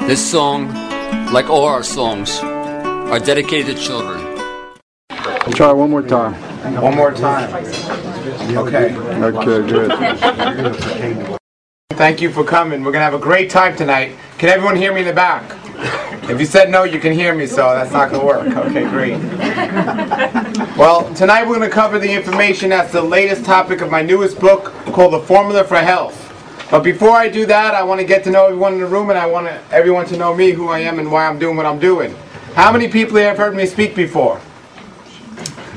This song, like all our songs, are dedicated to children. Try one more time. One more time. Okay. Okay, good. Thank you for coming. We're going to have a great time tonight. Can everyone hear me in the back? If you said no, you can hear me, so that's not going to work. Okay, great. Well, tonight we're going to cover the information that's the latest topic of my newest book called The Formula for Health. But before I do that, I want to get to know everyone in the room, and I want everyone to know me, who I am, and why I'm doing what I'm doing. How many people here have heard me speak before?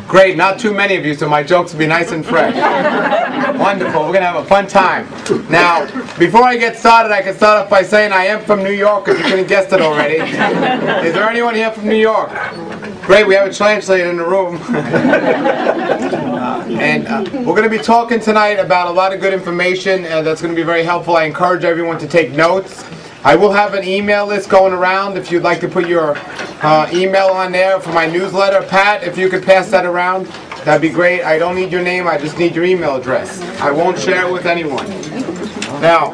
Great, not too many of you, so my jokes will be nice and fresh. Wonderful, we're going to have a fun time. Now, before I get started, I can start off by saying I am from New York, if you couldn't guess it already. Is there anyone here from New York? Great, we have a translator in the room. We're going to be talking tonight about a lot of good information that's going to be very helpful. I encourage everyone to take notes. I will have an email list going around if you'd like to put your email on there for my newsletter. Pat, if you could pass that around, that'd be great. I don't need your name, I just need your email address. I won't share it with anyone. Now,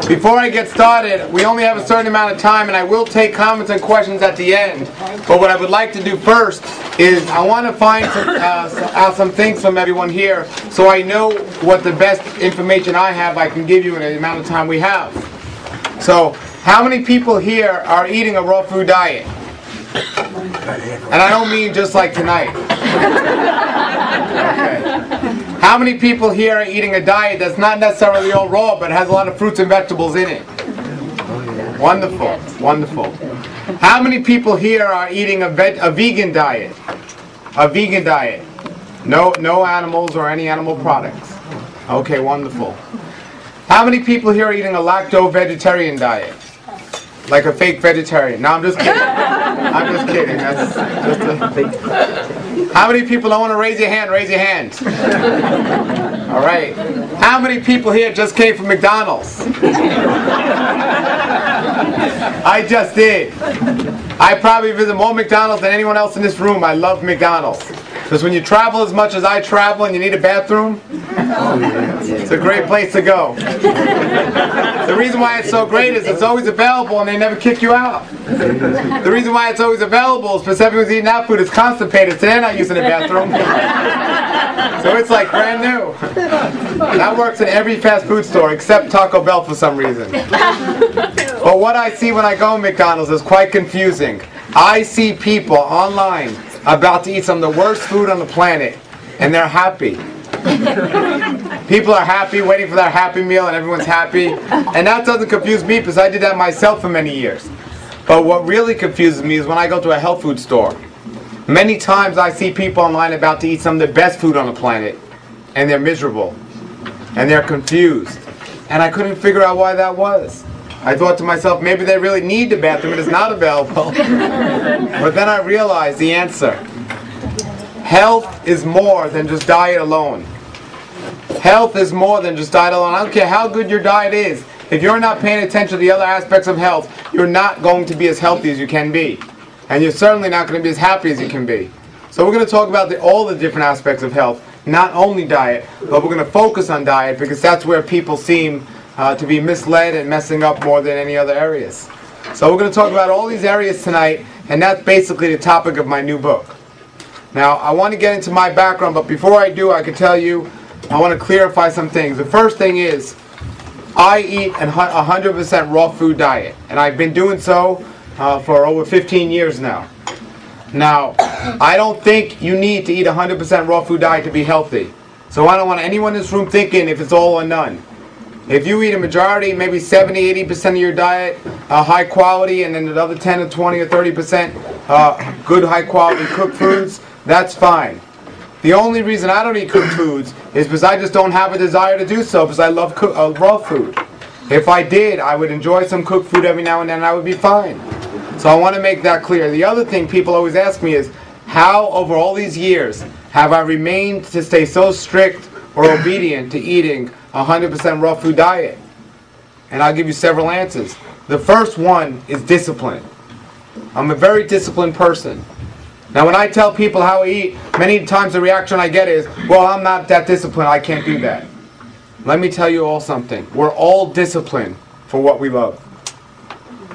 before I get started, we only have a certain amount of time, and I will take comments and questions at the end. But what I would like to do first is I want to find out some things from everyone here so I know what the best information I have I can give you in the amount of time we have. So, how many people here are eating a raw food diet? And I don't mean just like tonight. Okay. How many people here are eating a diet that's not necessarily all raw, but has a lot of fruits and vegetables in it? Wonderful, wonderful. How many people here are eating a vegan diet? A vegan diet. No animals or any animal products. Okay, wonderful. How many people here are eating a lacto-vegetarian diet? Like a fake vegetarian? No, I'm just kidding. I'm just kidding. That's just a... How many people don't want to raise your hand? Raise your hand. All right. How many people here just came from McDonald's? I just did. I probably visit more McDonald's than anyone else in this room. I love McDonald's. Because when you travel as much as I travel and you need a bathroom, it's a great place to go. The reason why it's so great is it's always available and they never kick you out. The reason why it's always available is because everyone's eating that food is constipated, so they're not using the bathroom. So it's like brand new. That works in every fast food store except Taco Bell for some reason. But what I see when I go to McDonald's is quite confusing. I see people online about to eat some of the worst food on the planet, and they're happy. People are happy, waiting for their Happy Meal, and everyone's happy. And that doesn't confuse me because I did that myself for many years. But what really confuses me is when I go to a health food store. Many times I see people online about to eat some of the best food on the planet, and they're miserable, and they're confused. And I couldn't figure out why that was. I thought to myself, maybe they really need the bathroom and it's not available. But then I realized the answer. Health is more than just diet alone. Health is more than just diet alone. I don't care how good your diet is. If you're not paying attention to the other aspects of health, you're not going to be as healthy as you can be. And you're certainly not going to be as happy as you can be. So we're going to talk about all the different aspects of health, not only diet, but we're going to focus on diet because that's where people seem to be misled and messing up more than any other areas. So we're going to talk about all these areas tonight, and that's basically the topic of my new book. Now, I want to get into my background, but before I do, I can tell you, I want to clarify some things. The first thing is, I eat a 100% raw food diet, and I've been doing so for over 15 years now. Now, I don't think you need to eat a 100% raw food diet to be healthy. So I don't want anyone in this room thinking if it's all or none. If you eat a majority, maybe 70-80% of your diet, high quality, and then another 10 or 20 or 30% good high quality cooked foods, that's fine. The only reason I don't eat cooked foods is because I just don't have a desire to do so because I love raw food. If I did, I would enjoy some cooked food every now and then and I would be fine. So I want to make that clear. The other thing people always ask me is, how over all these years have I remained to stay so strict or obedient to eating a 100% raw food diet? And I'll give you several answers. The first one is discipline. I'm a very disciplined person. Now when I tell people how I eat, many times the reaction I get is, well, I'm not that disciplined, I can't do that. Let me tell you all something. We're all disciplined for what we love.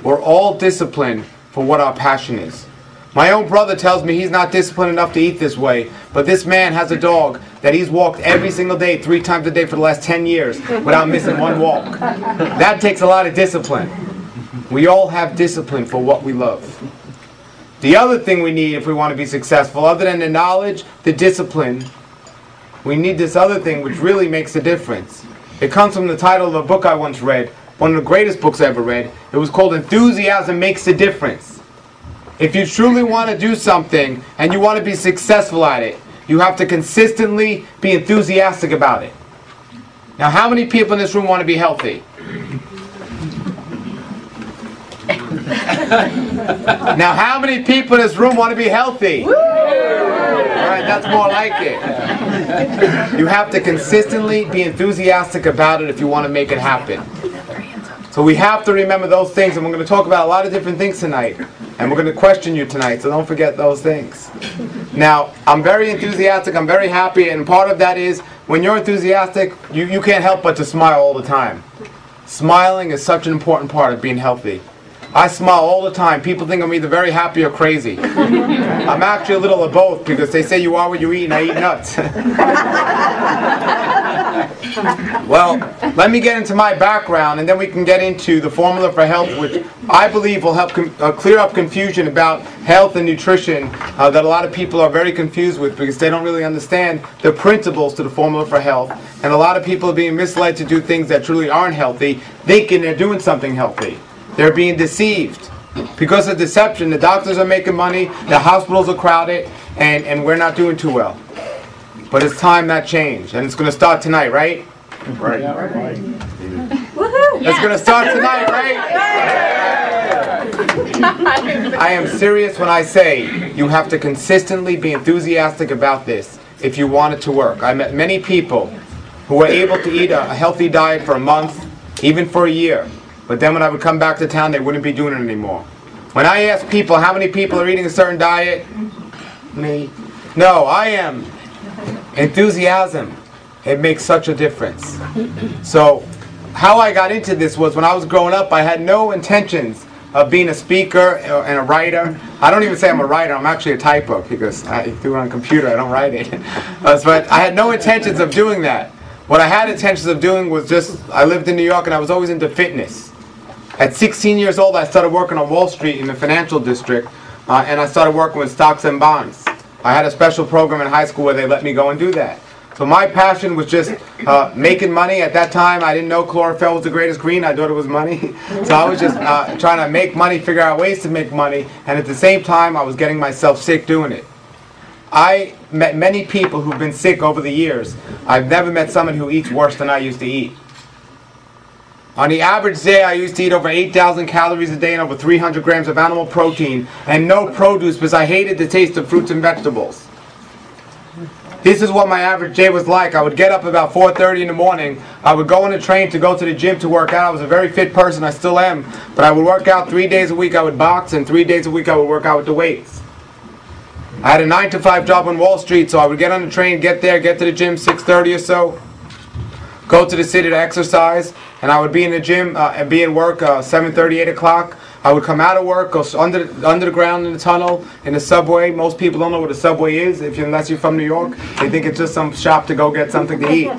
We're all disciplined for what our passion is. My own brother tells me he's not disciplined enough to eat this way, but this man has a dog that he's walked every single day, 3 times a day for the last 10 years without missing one walk. That takes a lot of discipline. We all have discipline for what we love. The other thing we need if we want to be successful, other than the knowledge, the discipline, we need this other thing which really makes a difference. It comes from the title of a book I once read, one of the greatest books I ever read. It was called Enthusiasm Makes a Difference. If you truly want to do something and you want to be successful at it, you have to consistently be enthusiastic about it. Now, how many people in this room want to be healthy? Now, how many people in this room want to be healthy? All right, that's more like it. You have to consistently be enthusiastic about it if you want to make it happen. So we have to remember those things, and we're going to talk about a lot of different things tonight. And we're going to question you tonight, so don't forget those things. Now, I'm very enthusiastic, I'm very happy, and part of that is, when you're enthusiastic, you can't help but to smile all the time. Smiling is such an important part of being healthy. I smile all the time. People think I'm either very happy or crazy. I'm actually a little of both, because they say you are what you eat, and I eat nuts. Well, let me get into my background, and then we can get into the formula for health, which I believe will help clear up confusion about health and nutrition that a lot of people are very confused with, because they don't really understand the principles to the formula for health. And a lot of people are being misled to do things that truly aren't healthy, thinking they're doing something healthy. They're being deceived. Because of deception, the doctors are making money, the hospitals are crowded, and we're not doing too well. But it's time that changed, and it's going to start tonight, right? Right. Yeah, right. It's going to start tonight, right? I am serious when I say you have to consistently be enthusiastic about this if you want it to work. I met many people who were able to eat a healthy diet for a month, even for a year. But then when I would come back to town, they wouldn't be doing it anymore. When I ask people how many people are eating a certain diet, me. No, I am. Enthusiasm. It makes such a difference. So, how I got into this was when I was growing up, I had no intentions of being a speaker and a writer. I don't even say I'm a writer, I'm actually a typer, because I do it on a computer, I don't write it. But I had no intentions of doing that. What I had intentions of doing was I lived in New York and I was always into fitness. At 16 years old, I started working on Wall Street in the financial district, and I started working with stocks and bonds. I had a special program in high school where they let me go and do that. So my passion was just making money. At that time, I didn't know chlorophyll was the greatest green. I thought it was money. So I was just trying to make money, figure out ways to make money, and at the same time, I was getting myself sick doing it. I met many people who've been sick over the years. I've never met someone who eats worse than I used to eat. On the average day, I used to eat over 8,000 calories a day and over 300 grams of animal protein, and no produce because I hated the taste of fruits and vegetables. This is what my average day was like. I would get up about 4:30 in the morning. I would go on a train to go to the gym to work out. I was a very fit person. I still am. But I would work out 3 days a week. I would box, and 3 days a week I would work out with the weights. I had a 9-to-5 job on Wall Street, so I would get on the train, get there, get to the gym 6:30 or so, go to the city to exercise, and I would be in the gym and be in work 7:30, 8 o'clock. I would come out of work, go under the ground in the tunnel, in the subway. Most people don't know what a subway is unless you're from New York. They think it's just some shop to go get something to eat.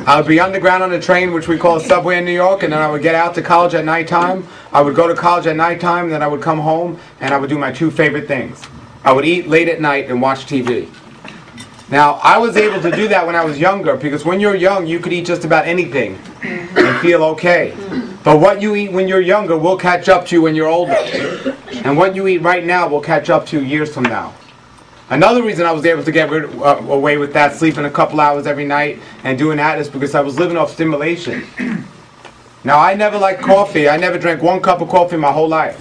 I would be underground on the train, which we call a subway in New York, and then I would get out to college at nighttime. I would go to college at nighttime, and then I would come home, and I would do my 2 favorite things. I would eat late at night and watch TV. Now, I was able to do that when I was younger, because when you're young, you could eat just about anything and feel okay. But what you eat when you're younger will catch up to you when you're older. And what you eat right now will catch up to you years from now. Another reason I was able to get away with that, sleeping a couple hours every night and doing that, is because I was living off stimulation. Now, I never liked coffee. I never drank 1 cup of coffee my whole life.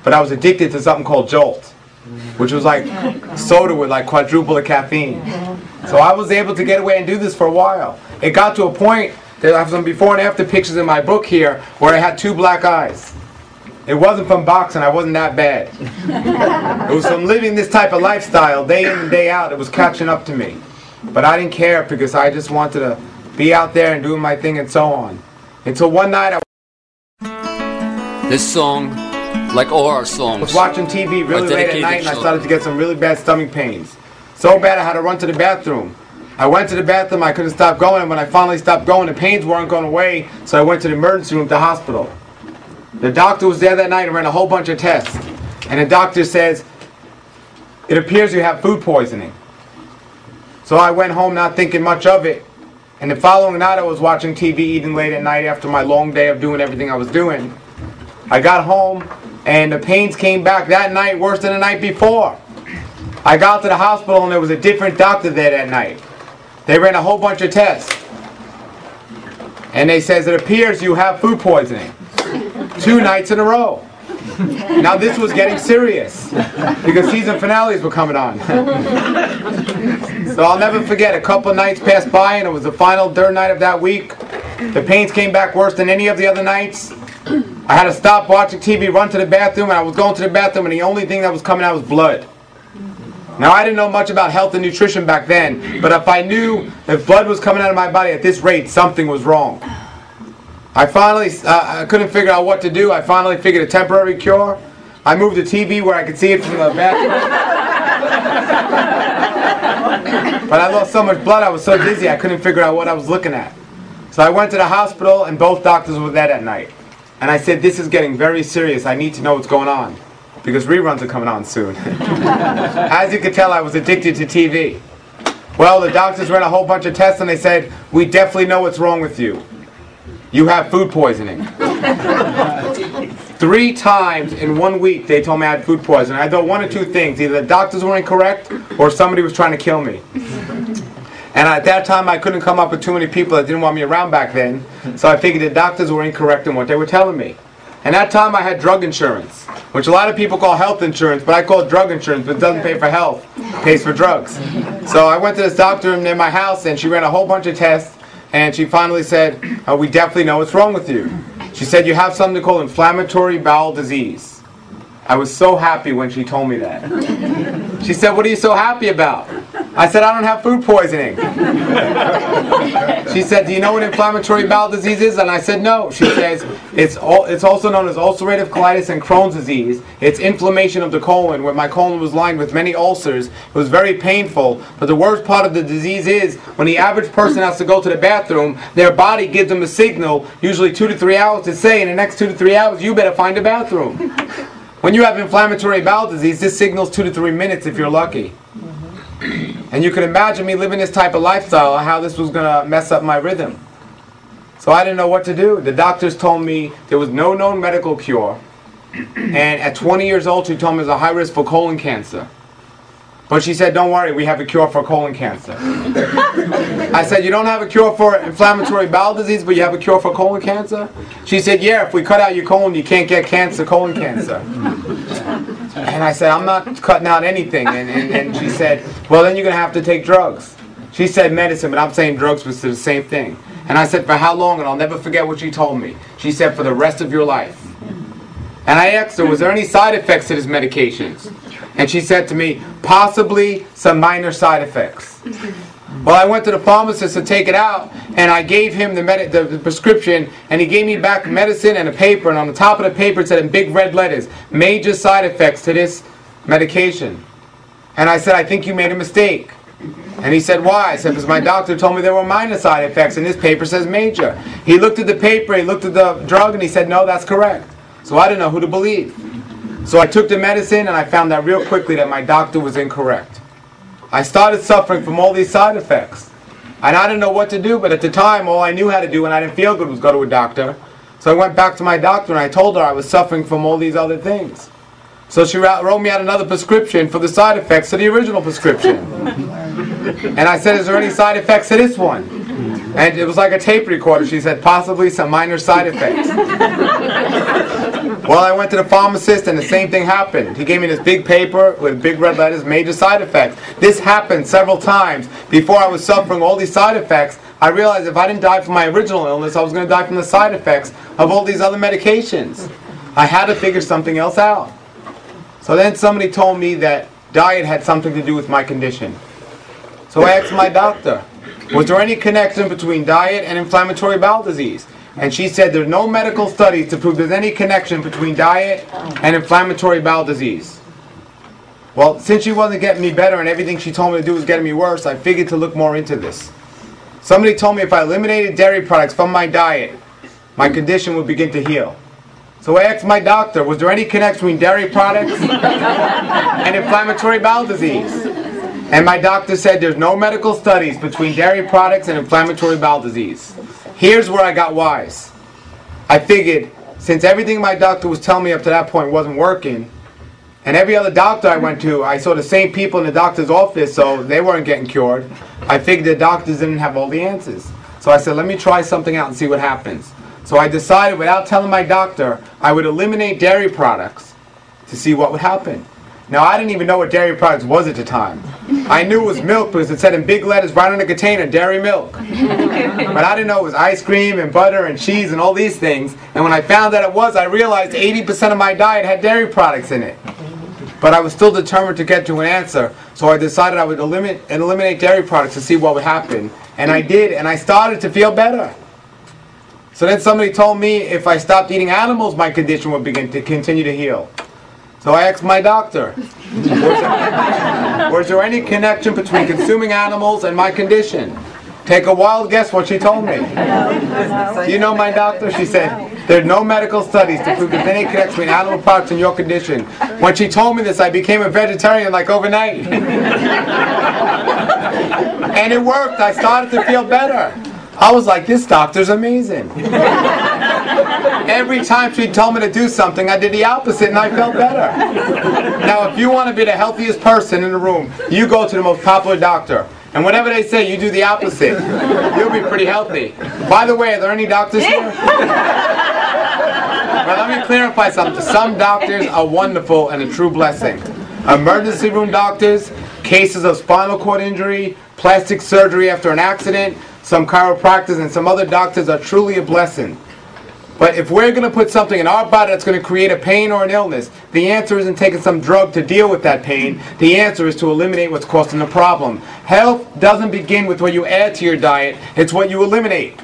But I was addicted to something called Jolt, which was like soda with like quadruple the caffeine. So I was able to get away and do this for a while. It got to a point that I have some before and after pictures in my book here where I had 2 black eyes. It wasn't from boxing, I wasn't that bad. It was from living this type of lifestyle day in and day out. It was catching up to me. But I didn't care because I just wanted to be out there and doing my thing and so on. Until one night This song, like all our I songs, was watching TV really late at dedicated night and I children. started to get some really bad stomach pains. So bad I had to run to the bathroom. I went to the bathroom, I couldn't stop going, and when I finally stopped going, the pains weren't going away, so I went to the emergency room at the hospital. The doctor was there that night and ran a whole bunch of tests. And the doctor says, it appears you have food poisoning. So I went home not thinking much of it. And the following night I was watching TV, eating late at night after my long day of doing everything I was doing. I got home and the pains came back that night worse than the night before. I got to the hospital and there was a different doctor there that night. They ran a whole bunch of tests. And they says, it appears you have food poisoning. 2 nights in a row. Now this was getting serious because season finales were coming on. So I'll never forget, a couple of nights passed by and it was the final third night of that week. The pains came back worse than any of the other nights. I had to stop watching TV, run to the bathroom, and I was going to the bathroom and the only thing that was coming out was blood. Now I didn't know much about health and nutrition back then, but if I knew if blood was coming out of my body at this rate, something was wrong. I finally, I couldn't figure out what to do. I finally figured a temporary cure. I moved the TV where I could see it from the bathroom. But I lost so much blood, I was so dizzy I couldn't figure out what I was looking at. So I went to the hospital and both doctors were there that night. And I said, this is getting very serious. I need to know what's going on. Because reruns are coming on soon. As you can tell, I was addicted to TV. Well, the doctors ran a whole bunch of tests and they said, we definitely know what's wrong with you. You have food poisoning. 3 times in 1 week they told me I had food poisoning. I thought one of 2 things. Either the doctors were incorrect or somebody was trying to kill me. And at that time I couldn't come up with too many people that didn't want me around back then. So I figured the doctors were incorrect in what they were telling me. And that time I had drug insurance, which a lot of people call health insurance, but I call it drug insurance, but it doesn't pay for health. It pays for drugs. So I went to this doctor near my house and she ran a whole bunch of tests. And she finally said, we definitely know what's wrong with you. She said, you have something called inflammatory bowel disease. I was so happy when she told me that. She said, what are you so happy about? I said, I don't have food poisoning. She said, do you know what inflammatory bowel disease is? And I said, no. She says, it's also known as ulcerative colitis and Crohn's disease. It's inflammation of the colon, where my colon was lined with many ulcers. It was very painful. But the worst part of the disease is, when the average person has to go to the bathroom, their body gives them a signal, usually 2 to 3 hours, to say, in the next 2 to 3 hours, you better find a bathroom. When you have inflammatory bowel disease, this signals 2 to 3 minutes if you're lucky. And you can imagine me living this type of lifestyle, how this was going to mess up my rhythm. So I didn't know what to do. The doctors told me there was no known medical cure. And at 20 years old, she told me there's a high risk for colon cancer. But she said, don't worry, we have a cure for colon cancer. I said, you don't have a cure for inflammatory bowel disease, but you have a cure for colon cancer? She said, yeah, if we cut out your colon, you can't get cancer, colon cancer. And I said, I'm not cutting out anything. And she said, well, then you're going to have to take drugs. She said medicine, but I'm saying drugs was the same thing. And I said, for how long? And I'll never forget what she told me. She said, for the rest of your life. And I asked her, was there any side effects to these medications? And she said to me, possibly some minor side effects. Well, I went to the pharmacist to take it out, and I gave him the prescription, and he gave me back medicine and a paper, and on the top of the paper it said in big red letters, major side effects to this medication. And I said, I think you made a mistake. And he said, why? I said, because my doctor told me there were minor side effects, and this paper says major. He looked at the paper, he looked at the drug, and he said, no, that's correct. So I didn't know who to believe. So I took the medicine, and I found out real quickly that my doctor was incorrect. I started suffering from all these side effects. And I didn't know what to do, but at the time, all I knew how to do when I didn't feel good was go to a doctor. So I went back to my doctor, and I told her I was suffering from all these other things. So she wrote me out another prescription for the side effects to the original prescription. And I said, is there any side effects to this one? And it was like a tape recorder. She said, possibly some minor side effects. Well, I went to the pharmacist and the same thing happened. He gave me this big paper with big red letters, major side effects. This happened several times. Before I was suffering all these side effects, I realized if I didn't die from my original illness, I was going to die from the side effects of all these other medications. I had to figure something else out. So then somebody told me that diet had something to do with my condition. So I asked my doctor, was there any connection between diet and inflammatory bowel disease? and she said there's no medical studies to prove there's any connection between diet and inflammatory bowel disease. Well, since she wasn't getting me better and everything she told me to do was getting me worse, I figured to look more into this. Somebody told me if I eliminated dairy products from my diet, my condition would begin to heal. So I asked my doctor, was there any connection between dairy products and inflammatory bowel disease? And my doctor said there's no medical studies between dairy products and inflammatory bowel disease. Here's where I got wise. I figured, since everything my doctor was telling me up to that point wasn't working, and every other doctor I went to, I saw the same people in the doctor's office, so they weren't getting cured, I figured the doctors didn't have all the answers. So I said, let me try something out and see what happens. So I decided, without telling my doctor, I would eliminate dairy products to see what would happen. Now, I didn't even know what dairy products was at the time. I knew it was milk because it said in big letters right on the container, dairy milk. But I didn't know it was ice cream and butter and cheese and all these things. And when I found that it was, I realized 80% of my diet had dairy products in it. But I was still determined to get to an answer, so I decided I would eliminate dairy products to see what would happen. And I did, and I started to feel better. So then somebody told me if I stopped eating animals, my condition would begin to continue to heal. So I asked my doctor, was there any connection between consuming animals and my condition? Take a wild guess what she told me. Do you know my doctor? She said, there's no medical studies to prove there's any connection between animal products and your condition. When she told me this, I became a vegetarian like overnight. And it worked. I started to feel better. I was like, this doctor's amazing. Every time she told me to do something, I did the opposite and I felt better. Now, if you want to be the healthiest person in the room, you go to the most popular doctor. And whatever they say, you do the opposite. You'll be pretty healthy. By the way, are there any doctors here? Well, let me clarify something. Some doctors are wonderful and a true blessing. Emergency room doctors, cases of spinal cord injury, plastic surgery after an accident, some chiropractors and some other doctors are truly a blessing. But if we're going to put something in our body that's going to create a pain or an illness, the answer isn't taking some drug to deal with that pain. The answer is to eliminate what's causing the problem. Health doesn't begin with what you add to your diet, it's what you eliminate.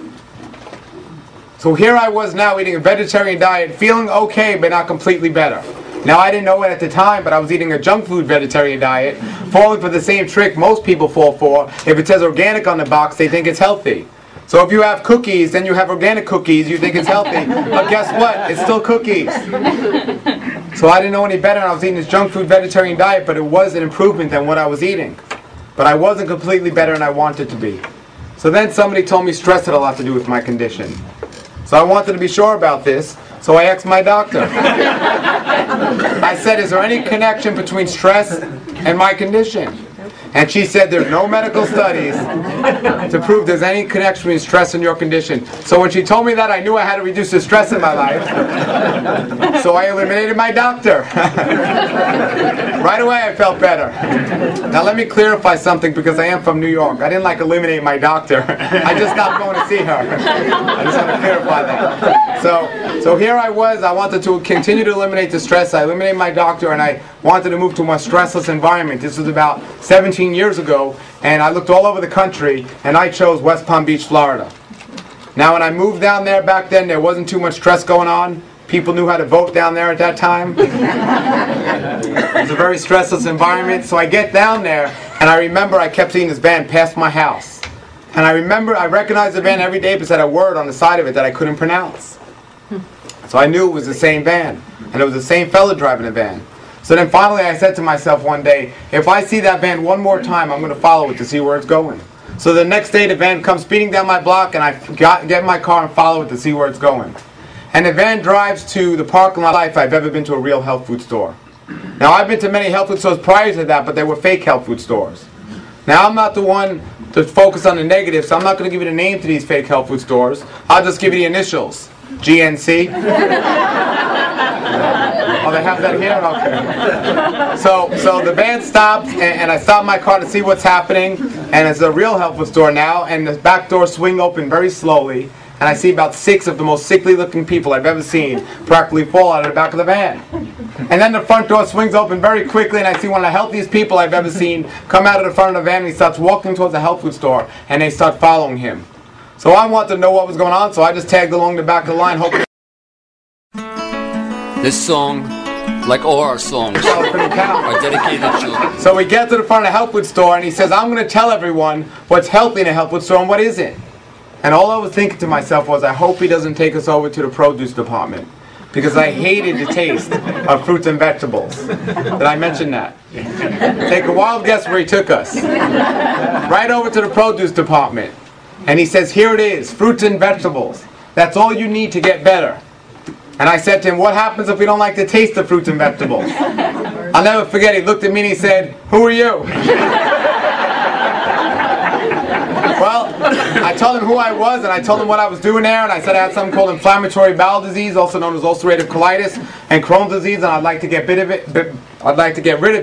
So here I was now eating a vegetarian diet, feeling okay but not completely better. Now I didn't know it at the time, but I was eating a junk food vegetarian diet, falling for the same trick most people fall for. If it says organic on the box, they think it's healthy. So if you have cookies, then you have organic cookies, you think it's healthy. But guess what? It's still cookies. So I didn't know any better, and I was eating this junk food vegetarian diet, but it was an improvement than what I was eating. But I wasn't completely better, and I wanted to be. So then somebody told me stress had a lot to do with my condition. So I wanted to be sure about this, so I asked my doctor. I said, is there any connection between stress and my condition? And she said there's no medical studies to prove there's any connection between stress and your condition. So when she told me that, I knew I had to reduce the stress in my life. So I eliminated my doctor. Right away I felt better. Now let me clarify something because I am from New York. I didn't like eliminate my doctor. I just stopped going to see her. I just want to clarify that. So here I was. I wanted to continue to eliminate the stress. I eliminated my doctor and I wanted to move to a more stressless environment. This was about 17 years ago, and I looked all over the country, and I chose West Palm Beach, Florida. Now, when I moved down there back then, there wasn't too much stress going on. People knew how to vote down there at that time. It was a very stressless environment, so I get down there, and I remember I kept seeing this van pass my house. And I remember I recognized the van every day, but it had a word on the side of it that I couldn't pronounce. So I knew it was the same van, and it was the same fella driving the van. So then finally I said to myself one day, if I see that van one more time, I'm going to follow it to see where it's going. So the next day the van comes speeding down my block, and I get in my car and follow it to see where it's going. And the van drives to the parking lot. Life I've ever been to a real health food store. Now I've been to many health food stores prior to that, but they were fake health food stores. Now I'm not the one to focus on the negative, so I'm not going to give you the name to these fake health food stores. I'll just give you the initials. GNC. Oh, they have that here? Okay. So the van stops, and I stop my car to see what's happening, and it's a real health food store now, and the back door swing open very slowly, and I see about 6 of the most sickly looking people I've ever seen practically fall out of the back of the van. And then the front door swings open very quickly, and I see one of the healthiest people I've ever seen come out of the front of the van, and he starts walking towards the health food store, and they start following him. So I wanted to know what was going on, so I just tagged along the back of the line, hoping. This song, like all our songs, are dedicated to children. So we get to the front of the health food store, and he says, I'm going to tell everyone what's healthy in a health food store and what isn't. And all I was thinking to myself was, I hope he doesn't take us over to the produce department, because I hated the taste of fruits and vegetables. Did I mention that? Take a wild guess where he took us. Right over to the produce department. And he says, here it is, fruits and vegetables. That's all you need to get better. And I said to him, what happens if we don't like the taste of fruits and vegetables? I'll never forget, he looked at me and he said, who are you? Well, I told him who I was, and I told him what I was doing there, and I said I had something called inflammatory bowel disease, also known as ulcerative colitis, and Crohn's disease, and I'd like to get rid of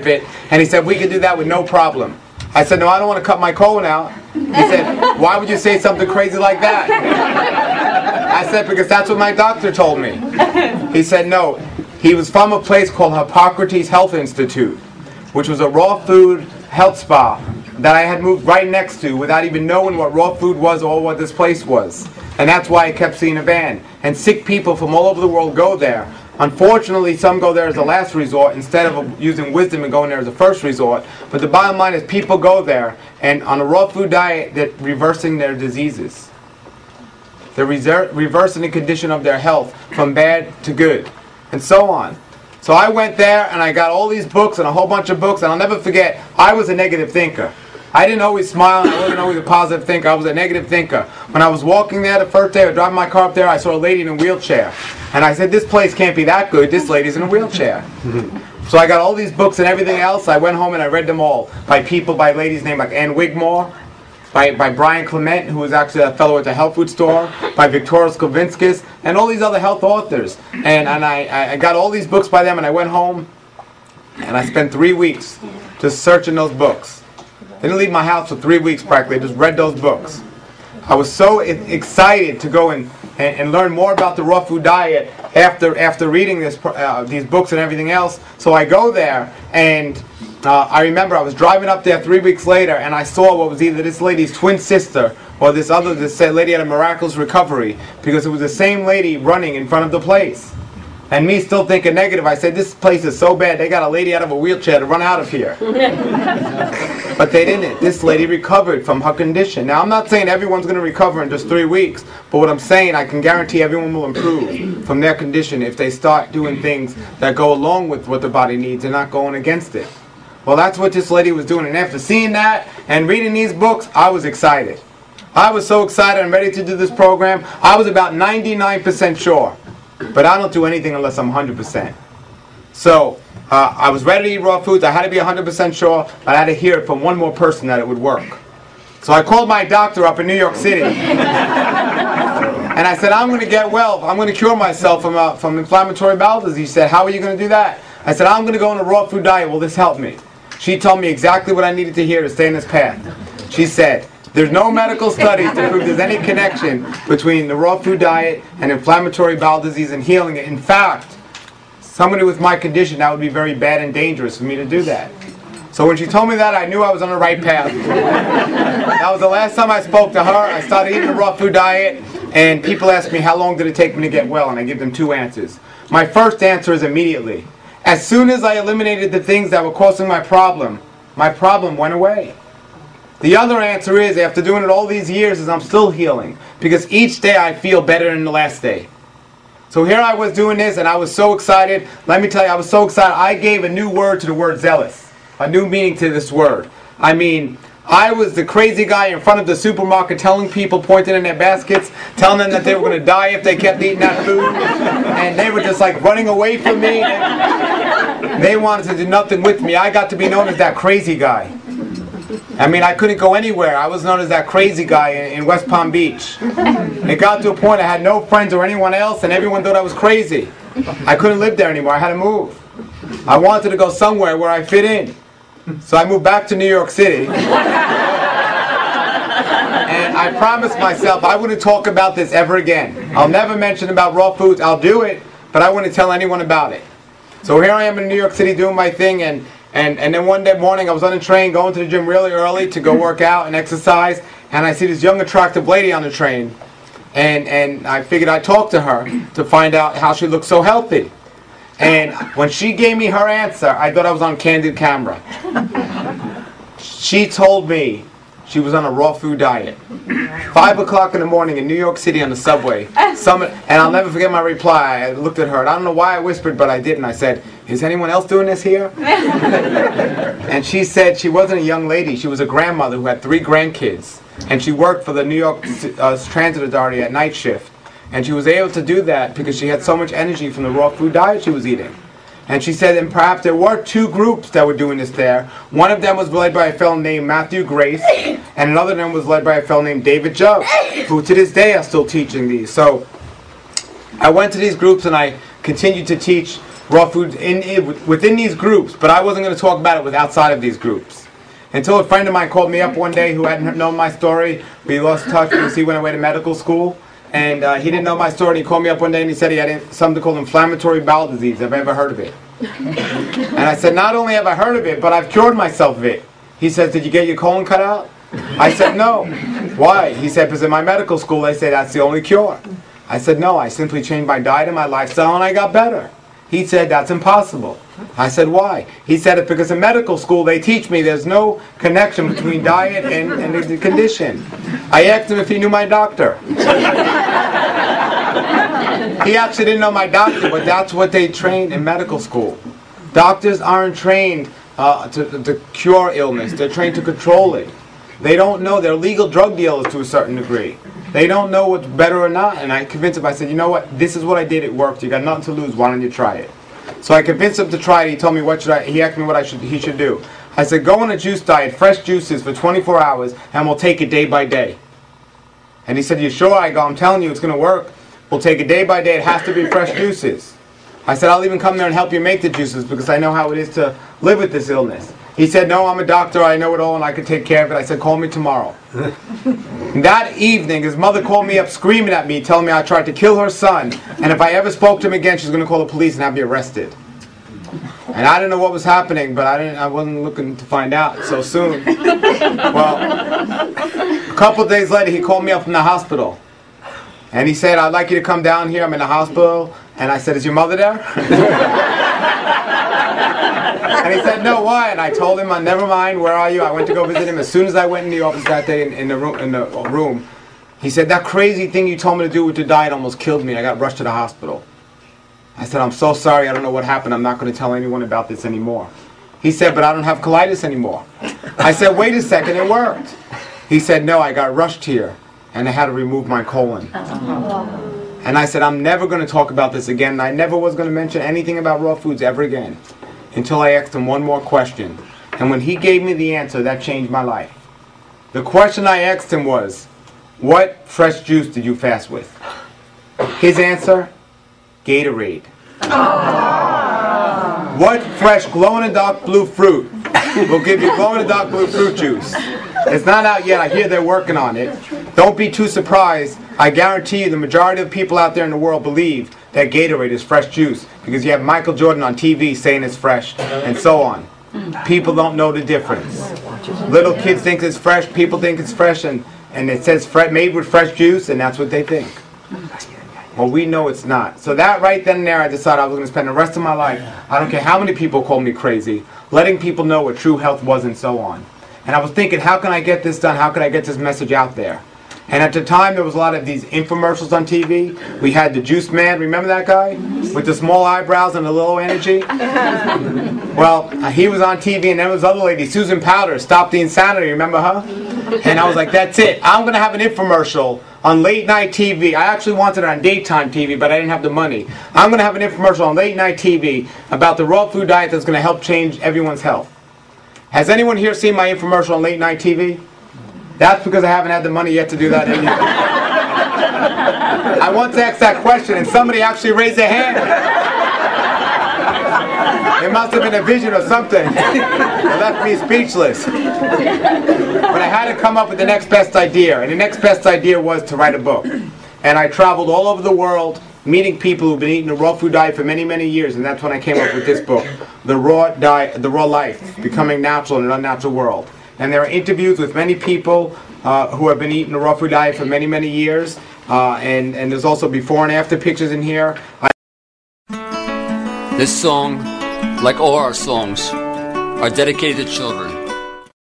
it. And he said, we could do that with no problem. I said, no, I don't want to cut my colon out. He said, why would you say something crazy like that? I said, because that's what my doctor told me. He said, no. He was from a place called Hippocrates Health Institute, which was a raw food health spa that I had moved right next to without even knowing what raw food was or what this place was. And that's why I kept seeing a van. And sick people from all over the world go there. Unfortunately, some go there as a last resort instead of using wisdom and going there as a first resort. But the bottom line is people go there, and on a raw food diet, they're reversing their diseases. They're reversing the condition of their health from bad to good, and so on. So I went there, and I got all these books and a whole bunch of books, and I'll never forget, I was a negative thinker. I didn't always smile, and I wasn't always a positive thinker. I was a negative thinker. When I was walking there the first day, I was driving my car up there, I saw a lady in a wheelchair. And I said, this place can't be that good. This lady's in a wheelchair. So I got all these books and everything else. I went home and I read them all. By ladies named like Ann Wigmore, by Brian Clement, who was actually a fellow at the health food store, by Victoria Skovinskis, and all these other health authors. And I got all these books by them, and I went home, and I spent 3 weeks just searching those books. Didn't leave my house for 3 weeks practically, just read those books. I was so excited to go and learn more about the raw food diet after reading these books and everything else. So I go there, and I remember I was driving up there 3 weeks later, and I saw what was either this lady's twin sister or this lady had a miraculous recovery, because it was the same lady running in front of the place. And me still thinking negative, I said, this place is so bad, they got a lady out of a wheelchair to run out of here. But they didn't. This lady recovered from her condition. Now, I'm not saying everyone's going to recover in just 3 weeks, but what I'm saying, I can guarantee everyone will improve from their condition if they start doing things that go along with what the body needs and not going against it. Well, that's what this lady was doing. And after seeing that and reading these books, I was excited. I was so excited and ready to do this program. I was about 99% sure. But I don't do anything unless I'm 100%. So, I was ready to eat raw foods. I had to be 100% sure, but I had to hear it from one more person that it would work. So I called my doctor up in New York City. And I said, I'm going to get well. I'm going to cure myself from inflammatory bowel disease. He said, how are you going to do that? I said, I'm going to go on a raw food diet. Will this help me? She told me exactly what I needed to hear to stay in this path. She said, there's no medical studies to prove there's any connection between the raw food diet and inflammatory bowel disease and healing it. In fact, somebody with my condition, that would be very bad and dangerous for me to do that. So when she told me that, I knew I was on the right path. That was the last time I spoke to her. I started eating a raw food diet, and people ask me how long did it take me to get well, and I give them 2 answers. My first answer is immediately. As soon as I eliminated the things that were causing my problem went away. The other answer is, after doing it all these years, is I'm still healing. Because each day I feel better than the last day. So here I was doing this, and I was so excited. Let me tell you, I was so excited. I gave a new word to the word zealous. A new meaning to this word. I mean, I was the crazy guy in front of the supermarket telling people, pointing in their baskets, telling them that they were going to die if they kept eating that food. And they were just like running away from me. They wanted to do nothing with me. I got to be known as that crazy guy. I mean, I couldn't go anywhere. I was known as that crazy guy in West Palm Beach. It got to a point I had no friends or anyone else, and everyone thought I was crazy. I couldn't live there anymore. I had to move. I wanted to go somewhere where I fit in. So I moved back to New York City. And I promised myself I wouldn't talk about this ever again. I'll never mention about raw foods. I'll do it, but I wouldn't tell anyone about it. So here I am in New York City doing my thing, and then one day morning I was on a train going to the gym really early to go work out and exercise, and I see this young attractive lady on the train, and I figured I'd talk to her to find out how she looked so healthy. And when she gave me her answer, I thought I was on candid camera. She told me she was on a raw food diet. 5 o'clock in the morning in New York City on the subway. And I'll never forget my reply. I looked at her, and I don't know why I whispered, but I didn't. I said, "Is anyone else doing this here?" And she said she wasn't a young lady. She was a grandmother who had 3 grandkids. And she worked for the New York Transit Authority at night shift. And she was able to do that because she had so much energy from the raw food diet she was eating. And she said, and perhaps there were 2 groups that were doing this there. One of them was led by a fellow named Matthew Grace, and another of them was led by a fellow named David Jubb, who to this day are still teaching these. So I went to these groups and I continued to teach raw food within these groups, but I wasn't going to talk about it outside of these groups. Until a friend of mine called me up one day who hadn't known my story. We lost touch because he went away to medical school. And he didn't know my story, and he called me up one day and he said he had something called inflammatory bowel disease. Have I ever heard of it? And I said, not only have I heard of it, but I've cured myself of it. He says, did you get your colon cut out? I said, no. Why? He said, because in my medical school they say that's the only cure. I said, no, I simply changed my diet and my lifestyle and I got better. He said, that's impossible. I said, why? He said, it's because in medical school they teach me there's no connection between diet and the condition. I asked him if he knew my doctor. He actually didn't know my doctor, but that's what they trained in medical school. Doctors aren't trained to cure illness. They're trained to control it. They don't know. They're legal drug dealers to a certain degree. They don't know what's better or not. And I convinced him. I said, you know what? This is what I did. It worked. You got nothing to lose. Why don't you try it? So I convinced him to try it. He told me he asked me what he should do. I said, go on a juice diet, fresh juices for 24 hours, and we'll take it day by day. And he said, you sure? I go, I'm telling you, it's going to work. We'll take it day by day. It has to be fresh juices. I said, I'll even come there and help you make the juices because I know how it is to live with this illness. He said, no, I'm a doctor. I know it all and I can take care of it. I said, call me tomorrow. That evening, his mother called me up screaming at me, telling me I tried to kill her son. And if I ever spoke to him again, she's going to call the police and have me arrested. And I didn't know what was happening, but I wasn't looking to find out so soon. Well, a couple of days later, he called me up from the hospital. And he said, I'd like you to come down here. I'm in the hospital. And I said, is your mother there? And he said, no, why? And I told him, never mind, where are you? I went to go visit him. As soon as I went in the office that day in the room, he said, that crazy thing you told me to do with the diet almost killed me. I got rushed to the hospital. I said, I'm so sorry. I don't know what happened. I'm not going to tell anyone about this anymore. He said, but I don't have colitis anymore. I said, wait a second, it worked. He said, no, I got rushed here, and I had to remove my colon. And I said, I'm never going to talk about this again. And I never was going to mention anything about raw foods ever again until I asked him one more question. And when he gave me the answer, that changed my life. The question I asked him was, what fresh juice did you fast with? His answer, Gatorade. What fresh glow-in-the-dark blue fruit will give you glow-in-the-dark blue fruit juice? It's not out yet. I hear they're working on it. Don't be too surprised. I guarantee you the majority of people out there in the world believe that Gatorade is fresh juice because you have Michael Jordan on TV saying it's fresh and so on. People don't know the difference. Little kids think it's fresh. People think it's fresh and it says made with fresh juice and that's what they think. Well, we know it's not. So that right then and there, I decided I was going to spend the rest of my life, I don't care how many people call me crazy, letting people know what true health was and so on. And I was thinking, how can I get this done? How can I get this message out there? And at the time, there was a lot of these infomercials on TV. We had the Juice Man, remember that guy? With the small eyebrows and the low energy? Well, he was on TV, and there was other lady, Susan Powder, Stop the Insanity, remember her? And I was like, that's it. I'm going to have an infomercial on late night TV. I actually wanted it on daytime TV, but I didn't have the money. I'm going to have an infomercial on late night TV about the raw food diet that's going to help change everyone's health. Has anyone here seen my infomercial on late night TV? That's because I haven't had the money yet to do that anyway. I once asked that question and somebody actually raised their hand. It must have been a vision or something. It left me speechless. But I had to come up with the next best idea. And the next best idea was to write a book. And I traveled all over the world meeting people who've been eating the raw food diet for many, many years. And that's when I came up with this book, The Raw Diet, The Raw Life, Becoming Natural in an Unnatural World. And there are interviews with many people who have been eating a raw food diet for many, many years. And there's also before and after pictures in here. This song, like all our songs, are dedicated to children.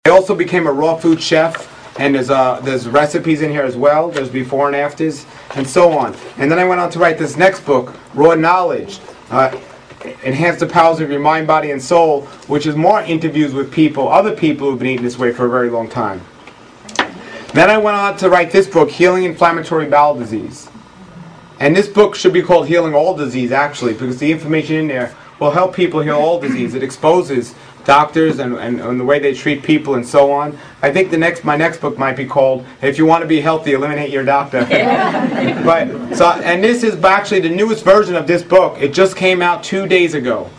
I also became a raw food chef, and there's recipes in here as well. There's before and afters, and so on. And then I went on to write this next book, Raw Knowledge, Enhance the Powers of Your Mind, Body, and Soul, which is more interviews with people, other people who've been eating this way for a very long time. Then I went on to write this book, Healing Inflammatory Bowel Disease. And this book should be called Healing All Disease, actually, because the information in there will help people heal all disease. It exposes doctors and the way they treat people and so on. I think my next book might be called, If You Want to Be Healthy, Eliminate Your Doctor. And this is actually the newest version of this book. It just came out 2 days ago.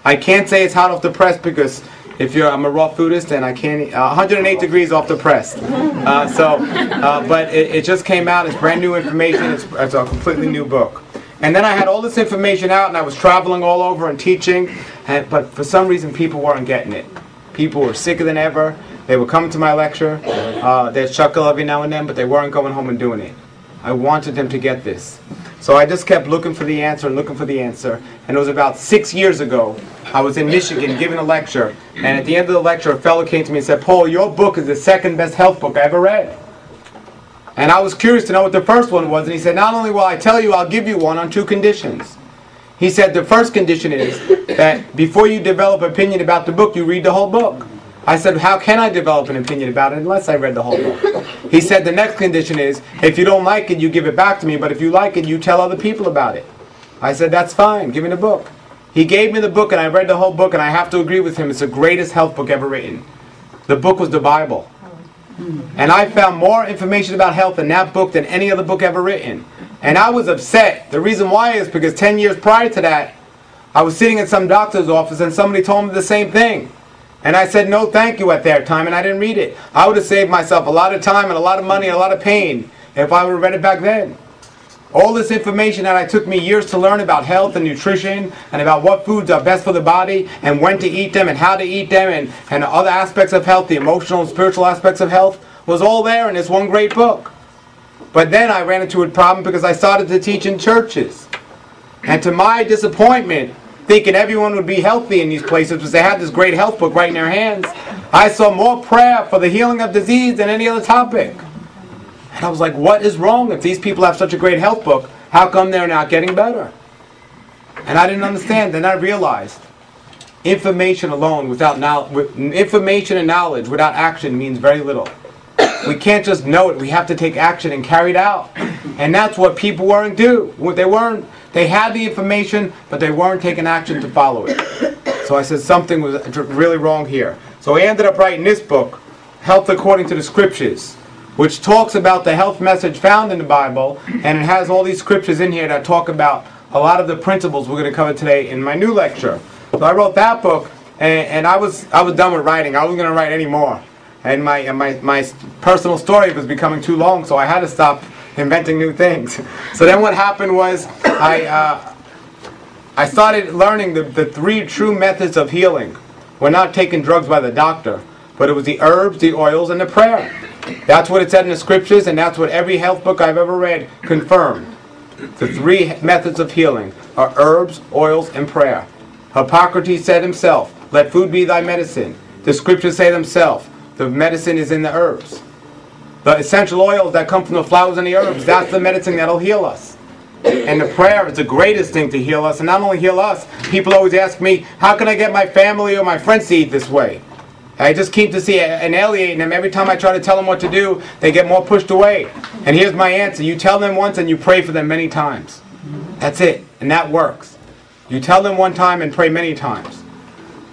I can't say it's hot off the press because I'm a raw foodist and I can't 108 degrees off the press. But it just came out. It's brand new information. It's a completely new book. And then I had all this information out and I was traveling all over and teaching, but for some reason people weren't getting it. People were sicker than ever. They would come to my lecture. They'd chuckle every now and then, but they weren't going home and doing it. I wanted them to get this. So I just kept looking for the answer and looking for the answer. And it was about 6 years ago. I was in Michigan giving a lecture. And at the end of the lecture, a fellow came to me and said, Paul, your book is the second best health book I ever read. And I was curious to know what the first one was. And he said, not only will I tell you, I'll give you one on 2 conditions. He said the first condition is that before you develop an opinion about the book, you read the whole book. I said, how can I develop an opinion about it unless I read the whole book? He said the next condition is, if you don't like it, you give it back to me, but if you like it, you tell other people about it. I said, that's fine, give me the book. He gave me the book and I read the whole book, and I have to agree with him, it's the greatest health book ever written. The book was the Bible. And I found more information about health in that book than any other book ever written. And I was upset. The reason why is because 10 years prior to that, I was sitting in some doctor's office and somebody told me the same thing. And I said no thank you at that time, and I didn't read it. I would have saved myself a lot of time and a lot of money and a lot of pain if I would have read it back then. All this information that took me years to learn about health and nutrition and about what foods are best for the body and when to eat them and how to eat them and other aspects of health, the emotional and spiritual aspects of health, was all there in this one great book. But then I ran into a problem because I started to teach in churches. And to my disappointment, thinking everyone would be healthy in these places because they had this great health book right in their hands, I saw more prayer for the healing of disease than any other topic. And I was like, what is wrong? If these people have such a great health book, how come they're not getting better? And I didn't understand. Then I realized information alone, information and knowledge without action means very little. We can't just know it. We have to take action and carry it out. And that's what people weren't doing. They had the information, but they weren't taking action to follow it. So I said something was really wrong here. So I ended up writing this book, Health According to the Scriptures, which talks about the health message found in the Bible, and it has all these scriptures in here that talk about a lot of the principles we're going to cover today in my new lecture. So I wrote that book, and I was done with writing. I wasn't going to write any more. And my personal story was becoming too long, so I had to stop inventing new things. So then what happened was I started learning the 3 true methods of healing. We're not taking drugs by the doctor, but it was the herbs, the oils, and the prayer. That's what it said in the scriptures, and that's what every health book I've ever read confirmed. The 3 methods of healing are herbs, oils, and prayer. Hippocrates said himself, let food be thy medicine. The scriptures say themselves, the medicine is in the herbs. The essential oils that come from the flowers and the herbs, that's the medicine that'll heal us. And the prayer is the greatest thing to heal us. And not only heal us, people always ask me, how can I get my family or my friends to eat this way? I just keep alienating them. Every time I try to tell them what to do, they get more pushed away. And here's my answer. You tell them once and you pray for them many times. That's it. And that works. You tell them one time and pray many times.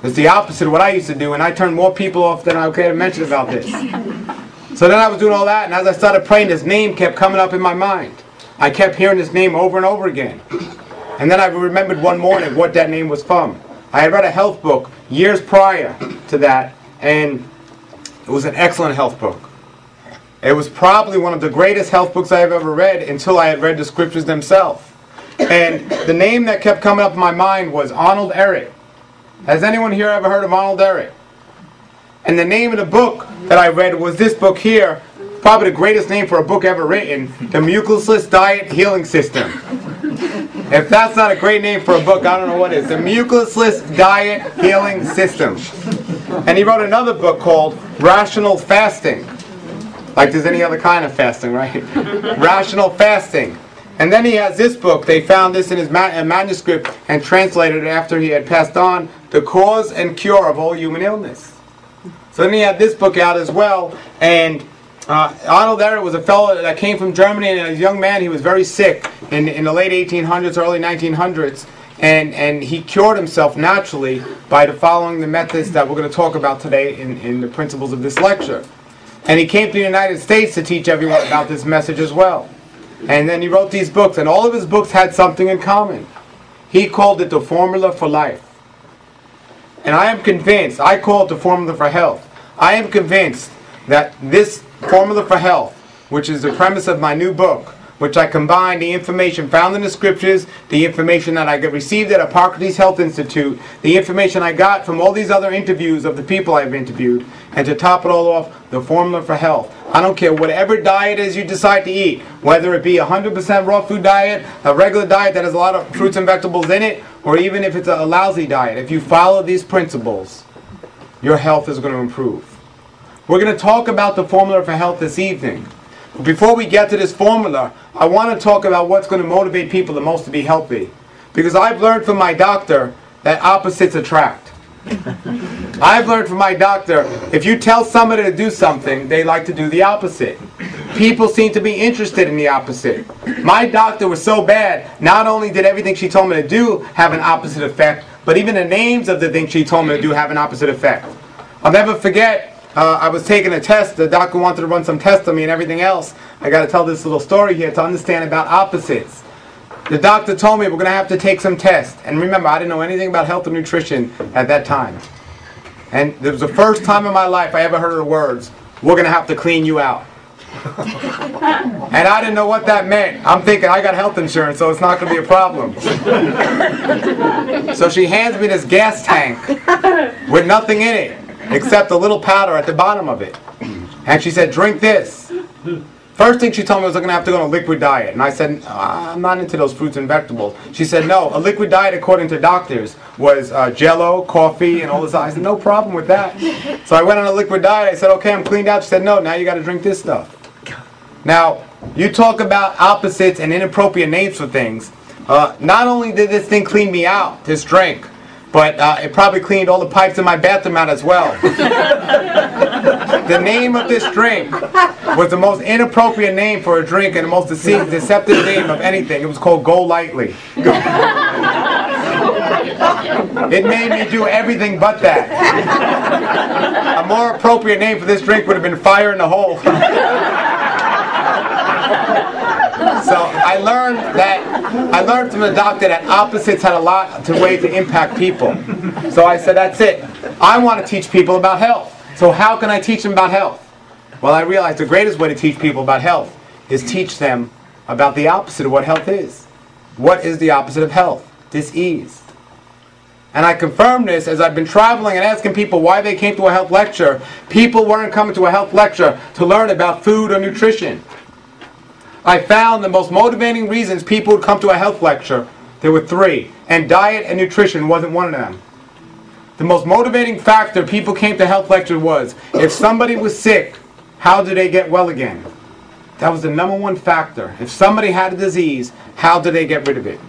It's the opposite of what I used to do, and I turned more people off than I could have mentioned about this. So then I was doing all that, and as I started praying, his name kept coming up in my mind. I kept hearing his name over and over again. And then I remembered one morning what that name was from. I had read a health book years prior to that, and it was an excellent health book. It was probably one of the greatest health books I've ever read until I had read the scriptures themselves. And the name that kept coming up in my mind was Arnold Ehret. Has anyone here ever heard of Arnold Ehret? And the name of the book that I read was this book here, probably the greatest name for a book ever written, The Mucusless Diet Healing System. If that's not a great name for a book, I don't know what is. The Mucusless Diet Healing System. And he wrote another book called Rational Fasting. Like there's any other kind of fasting, right? Rational Fasting. And then he has this book. They found this in his manuscript and translated it after he had passed on, The Cause and Cure of All Human Illness. So then he had this book out as well. And Arnold Ehret was a fellow that came from Germany, and as a young man he was very sick in the late 1800s, early 1900s. And he cured himself naturally by following the methods that we're going to talk about today in the principles of this lecture. And he came to the United States to teach everyone about this message as well. And then he wrote these books, and all of his books had something in common. He called it the formula for life. And I am convinced, I call it the formula for health. I am convinced that this formula for health, which is the premise of my new book, which I combine the information found in the scriptures, the information that I received at Hippocrates Health Institute, the information I got from all these other interviews of the people I've interviewed, and to top it all off, the formula for health. I don't care whatever diet is you decide to eat, whether it be a 100% raw food diet, a regular diet that has a lot of fruits and vegetables in it, or even if it's a lousy diet. If you follow these principles, your health is going to improve. We're going to talk about the formula for health this evening. But before we get to this formula, I want to talk about what's going to motivate people the most to be healthy. Because I've learned from my doctor that opposites attract. I've learned from my doctor, if you tell somebody to do something, they like to do the opposite. People seem to be interested in the opposite. My doctor was so bad, not only did everything she told me to do have an opposite effect, but even the names of the things she told me to do have an opposite effect. I'll never forget, I was taking a test, the doctor wanted to run some tests on me and everything else. I got to tell this little story here to understand about opposites. The doctor told me we're going to have to take some tests. And remember, I didn't know anything about health and nutrition at that time. And it was the first time in my life I ever heard of the words, we're going to have to clean you out. And I didn't know what that meant. I'm thinking I got health insurance, so it's not going to be a problem. So she hands me this gas tank with nothing in it except a little powder at the bottom of it. And she said, drink this. First thing she told me was I'm going to have to go on a liquid diet. And I said, I'm not into those fruits and vegetables. She said, no, a liquid diet according to doctors was Jell-O, coffee, and all this. I said, no problem with that. So I went on a liquid diet. I said, okay, I'm cleaned out. She said, no, now you got to drink this stuff. Now, you talk about opposites and inappropriate names for things. Not only did this thing clean me out, this drink, but it probably cleaned all the pipes in my bathroom out as well. The name of this drink was the most inappropriate name for a drink and the most deceptive name of anything. It was called Go Lightly. It made me do everything but that. A more appropriate name for this drink would have been Fire in the Hole. So I learned from the doctor that opposites had a lot of ways to impact people. So I said, that's it. I want to teach people about health. So how can I teach them about health? Well, I realized the greatest way to teach people about health is teach them about the opposite of what health is. What is the opposite of health? Disease. And I confirmed this as I've been traveling and asking people why they came to a health lecture. People weren't coming to a health lecture to learn about food or nutrition. I found the most motivating reasons people would come to a health lecture, there were three, and diet and nutrition wasn't one of them. The most motivating factor people came to health lecture was, if somebody was sick, how did they get well again? That was the number one factor. If somebody had a disease, how did they get rid of it?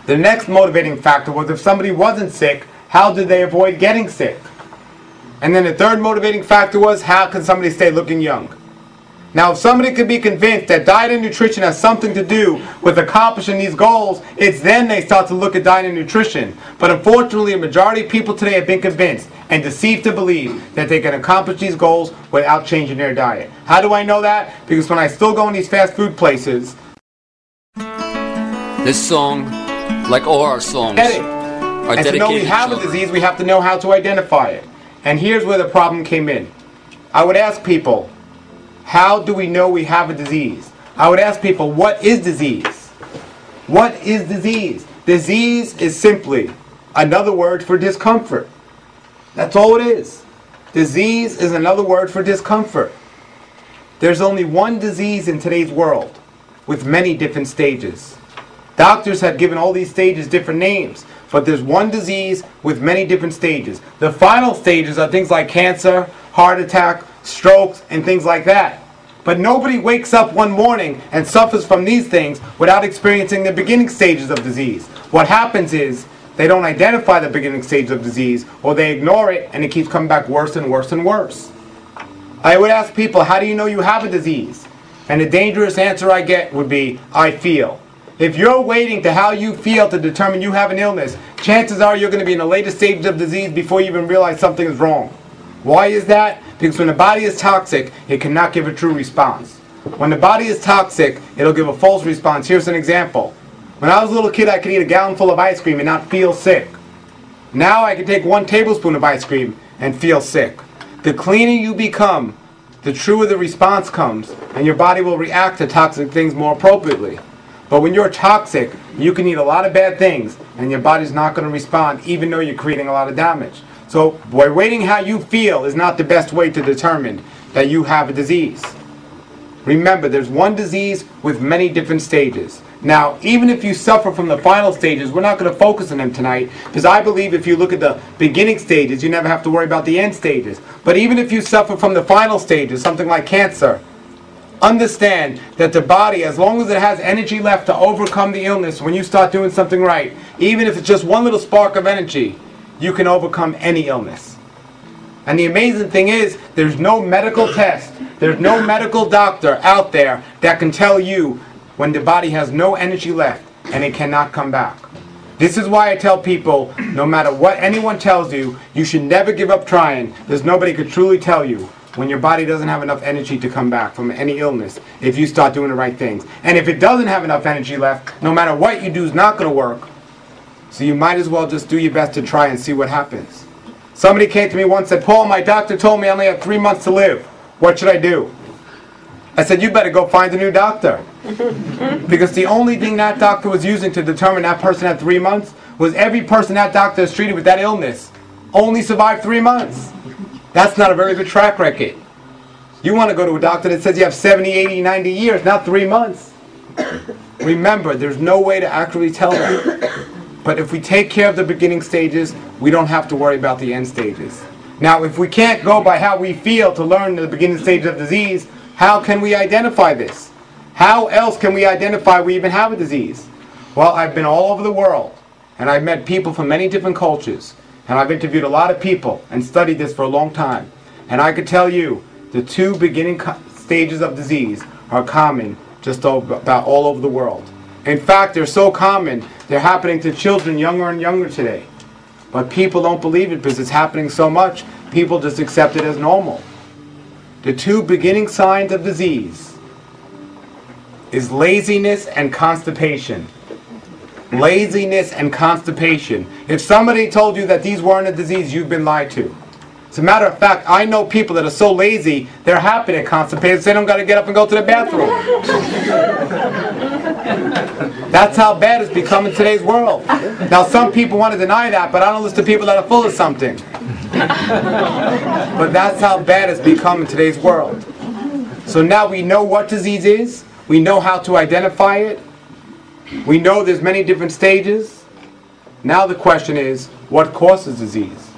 The next motivating factor was, if somebody wasn't sick, how did they avoid getting sick? And then the third motivating factor was, how could somebody stay looking young? Now, if somebody could be convinced that diet and nutrition has something to do with accomplishing these goals, it's then they start to look at diet and nutrition. But unfortunately, a majority of people today have been convinced and deceived to believe that they can accomplish these goals without changing their diet. How do I know that? Because when I still go in these fast food places, this song, like all our songs, and dedicated to know we have a disease, we have to know how to identify it. And here's where the problem came in. I would ask people, how do we know we have a disease? I would ask people, what is disease? What is disease? Disease is simply another word for discomfort. That's all it is. Disease is another word for discomfort. There's only one disease in today's world with many different stages. Doctors have given all these stages different names, but there's one disease with many different stages. The final stages are things like cancer, heart attack, strokes, and things like that. But nobody wakes up one morning and suffers from these things without experiencing the beginning stages of disease. What happens is they don't identify the beginning stage of disease, or they ignore it, and it keeps coming back worse and worse and worse. I would ask people, how do you know you have a disease? And the dangerous answer I get would be, I feel. If you're waiting to how you feel to determine you have an illness, chances are you're going to be in the latest stages of disease before you even realize something is wrong. Why is that? Because when the body is toxic, it cannot give a true response. When the body is toxic, it'll give a false response. Here's an example. When I was a little kid, I could eat a gallon full of ice cream and not feel sick. Now I can take 1 tablespoon of ice cream and feel sick. The cleaner you become, the truer the response comes, and your body will react to toxic things more appropriately. But when you're toxic, you can eat a lot of bad things, and your body's not going to respond, even though you're creating a lot of damage. So, by waiting how you feel is not the best way to determine that you have a disease. Remember, there's one disease with many different stages. Now, even if you suffer from the final stages, we're not going to focus on them tonight, because I believe if you look at the beginning stages, you never have to worry about the end stages. But even if you suffer from the final stages, something like cancer, understand that the body, as long as it has energy left to overcome the illness, when you start doing something right, even if it's just one little spark of energy, you can overcome any illness. And the amazing thing is, there's no medical test, there's no medical doctor out there that can tell you when the body has no energy left and it cannot come back. This is why I tell people, no matter what anyone tells you, you should never give up trying. There's nobody could truly tell you when your body doesn't have enough energy to come back from any illness if you start doing the right things. And if it doesn't have enough energy left, no matter what you do is not going to work. So you might as well just do your best to try and see what happens. Somebody came to me once and said, Paul, my doctor told me I only have 3 months to live. What should I do? I said, you better go find a new doctor. Because the only thing that doctor was using to determine that person had 3 months was every person that doctor is treated with that illness only survived 3 months. That's not a very good track record. You want to go to a doctor that says you have 70, 80, 90 years, not 3 months. Remember, there's no way to accurately tell that. But if we take care of the beginning stages, we don't have to worry about the end stages. Now, if we can't go by how we feel to learn the beginning stages of disease, how can we identify this? How else can we identify we even have a disease? Well, I've been all over the world, and I've met people from many different cultures, and I've interviewed a lot of people and studied this for a long time. And I could tell you, the 2 beginning stages of disease are common just about all over the world. In fact, they're so common, they're happening to children younger and younger today. But people don't believe it because it's happening so much, people just accept it as normal. The 2 beginning signs of disease is laziness and constipation. Laziness and constipation. If somebody told you that these weren't a disease, you've been lied to. As a matter of fact, I know people that are so lazy, they're happy they're constipated, so they don't got to get up and go to the bathroom. That's how bad it's become in today's world. Now, some people want to deny that, but I don't listen to people that are full of something. But that's how bad it's become in today's world. So now we know what disease is. We know how to identify it. We know there's many different stages. Now the question is, what causes disease?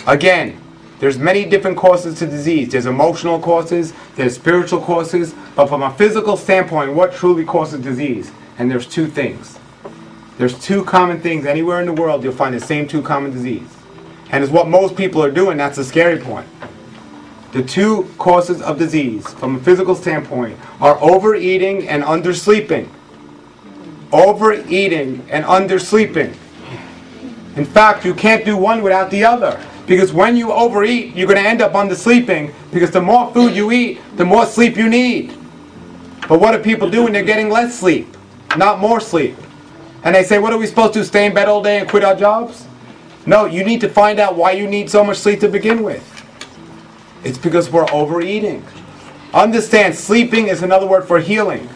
Again, there's many different causes to disease. There's emotional causes, there's spiritual causes, but from a physical standpoint, what truly causes disease? And there's 2 things. There's 2 common things. Anywhere in the world, you'll find the same 2 common disease. And it's what most people are doing. That's the scary point. The 2 causes of disease, from a physical standpoint, are overeating and undersleeping. Overeating and undersleeping. In fact, you can't do one without the other. Because when you overeat, you're going to end up undersleeping. Because the more food you eat, the more sleep you need. But what do people do when they're getting less sleep? Not more sleep. And they say, what are we supposed to do? Stay in bed all day and quit our jobs? No, you need to find out why you need so much sleep to begin with. It's because we're overeating. Understand, sleeping is another word for healing.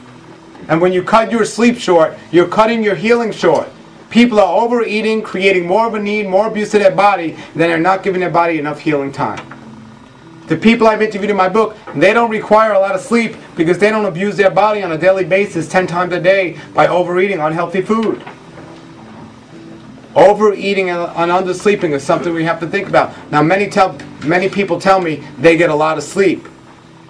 And when you cut your sleep short, you're cutting your healing short. People are overeating, creating more of a need, more abuse to their body, than they're not giving their body enough healing time. The people I've interviewed in my book, they don't require a lot of sleep because they don't abuse their body on a daily basis 10 times a day by overeating unhealthy food. Overeating and undersleeping is something we have to think about. Now many people tell me they get a lot of sleep.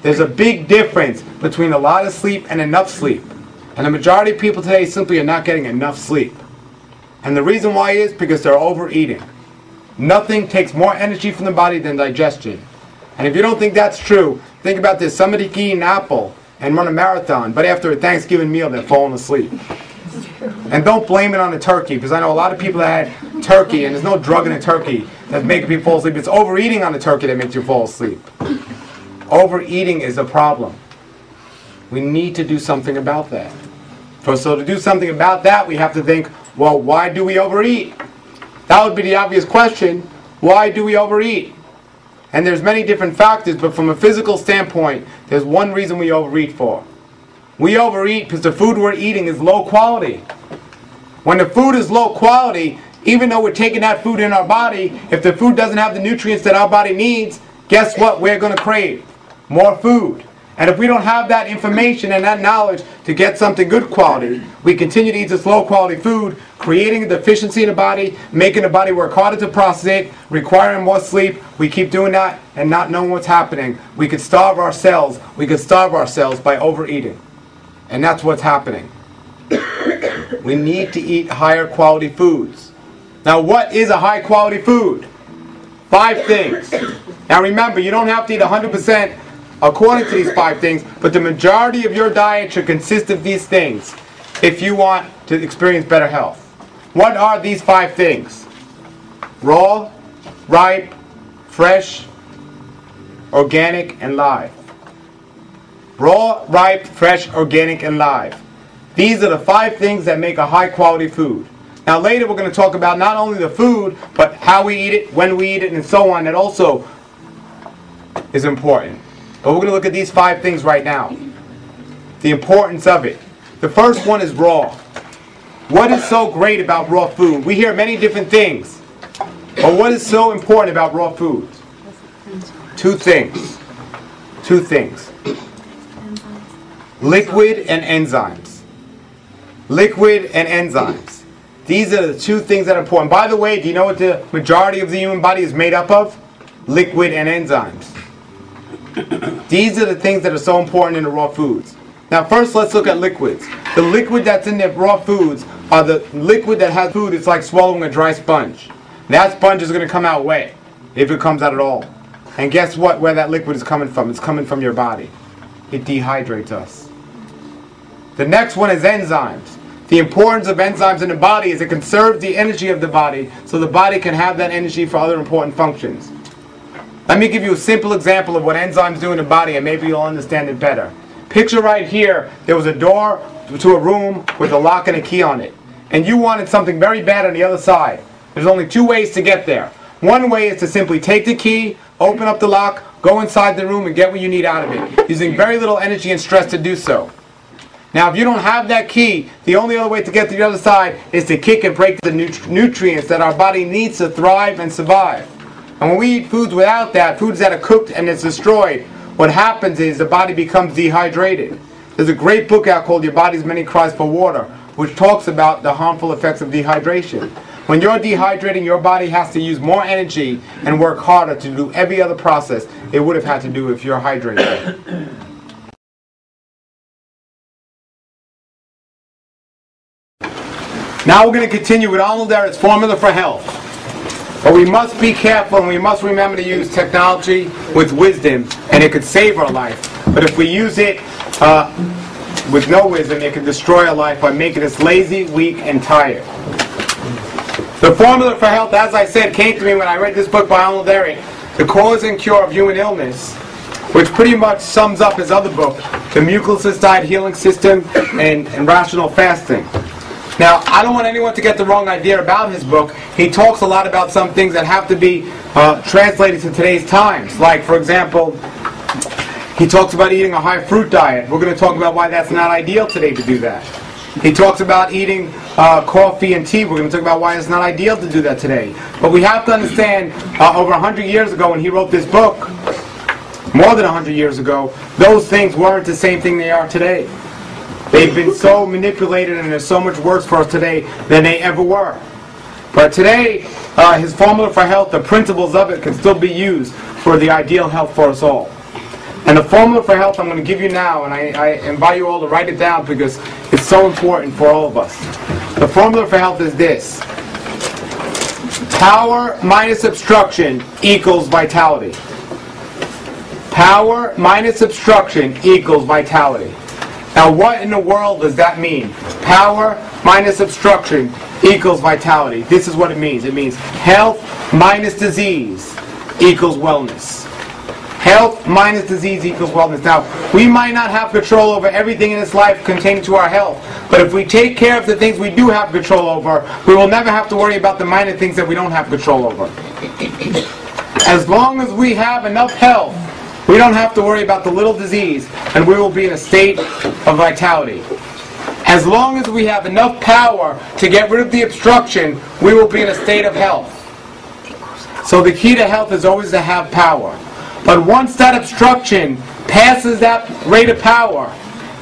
There's a big difference between a lot of sleep and enough sleep. And the majority of people today simply are not getting enough sleep. And the reason why is because they're overeating. Nothing takes more energy from the body than digestion. And if you don't think that's true, think about this. Somebody can eat an apple and run a marathon, but after a Thanksgiving meal, they're falling asleep. And don't blame it on the turkey, because I know a lot of people that had turkey, and there's no drug in a turkey that's making people fall asleep. It's overeating on the turkey that makes you fall asleep. Overeating is a problem. We need to do something about that. So to do something about that, we have to think, well, why do we overeat? That would be the obvious question. Why do we overeat? And there's many different factors, but from a physical standpoint, there's one reason we overeat for. We overeat because the food we're eating is low quality. When the food is low quality, even though we're taking that food in our body, if the food doesn't have the nutrients that our body needs, guess what we're going to crave? More food. And if we don't have that information and that knowledge to get something good quality, we continue to eat this low quality food, creating a deficiency in the body, making the body work harder to process it, requiring more sleep. We keep doing that and not knowing what's happening. We could starve ourselves. We could starve ourselves by overeating. And that's what's happening. We need to eat higher quality foods. Now, what is a high quality food? 5 things. Now remember, you don't have to eat 100% according to these 5 things, but the majority of your diet should consist of these things if you want to experience better health. What are these 5 things? Raw, ripe, fresh, organic, and live. Raw, ripe, fresh, organic, and live. These are the 5 things that make a high quality food. Now later we're going to talk about not only the food, but how we eat it, when we eat it, and so on. That also is important. But we're going to look at these 5 things right now. The importance of it. The first one is raw. What is so great about raw food? We hear many different things. But what is so important about raw food? 2 things. 2 things. Liquid and enzymes. Liquid and enzymes. These are the 2 things that are important. By the way, do you know what the majority of the human body is made up of? Liquid and enzymes. These are the things that are so important in the raw foods. Now first let's look at liquids. The liquid that's in the raw foods are the liquid that has food. It's like swallowing a dry sponge. That sponge is going to come out wet, if it comes out at all. And guess what? Where that liquid is coming from? It's coming from your body. It dehydrates us. The next one is enzymes. The importance of enzymes in the body is it conserves the energy of the body so the body can have that energy for other important functions. Let me give you a simple example of what enzymes do in the body and maybe you'll understand it better. Picture right here, there was a door to a room with a lock and a key on it. And you wanted something very bad on the other side. There's only 2 ways to get there. One way is to simply take the key, open up the lock, go inside the room and get what you need out of it, using very little energy and stress to do so. Now if you don't have that key, the only other way to get to the other side is to kick and break the nutrients that our body needs to thrive and survive. And when we eat foods without that, foods that are cooked and it's destroyed, what happens is the body becomes dehydrated. There's a great book out called Your Body's Many Cries for Water, which talks about the harmful effects of dehydration. When you're dehydrating, your body has to use more energy and work harder to do every other process it would have had to do if you're hydrated. Now we're going to continue with Arnold Ehret's formula for health. But we must be careful and we must remember to use technology with wisdom, and it could save our life. But if we use it with no wisdom, it can destroy our life by making us lazy, weak, and tired. The formula for health, as I said, came to me when I read this book by Arnold Ehret, The Cause and Cure of Human Illness, which pretty much sums up his other book, The Mucosal Diet Healing System and Rational Fasting. Now, I don't want anyone to get the wrong idea about his book. He talks a lot about some things that have to be translated to today's times. Like, for example, he talks about eating a high fruit diet. We're going to talk about why that's not ideal today to do that. He talks about eating coffee and tea. We're going to talk about why it's not ideal to do that today. But we have to understand, over 100 years ago when he wrote this book, more than 100 years ago, those things weren't the same thing they are today. They've been so manipulated, and they're so much worse for us today than they ever were. But today, his formula for health, the principles of it can still be used for the ideal health for us all. And the formula for health I'm going to give you now, and I invite you all to write it down because it's so important for all of us. The formula for health is this: power minus obstruction equals vitality. Power minus obstruction equals vitality. Now, what in the world does that mean? Power minus obstruction equals vitality. This is what it means. It means health minus disease equals wellness. Health minus disease equals wellness. Now, we might not have control over everything in this life containing to our health, but if we take care of the things we do have control over, we will never have to worry about the minor things that we don't have control over. As long as we have enough health, we don't have to worry about the little disease, and we will be in a state of vitality. As long as we have enough power to get rid of the obstruction, we will be in a state of health. So the key to health is always to have power. But once that obstruction passes that rate of power,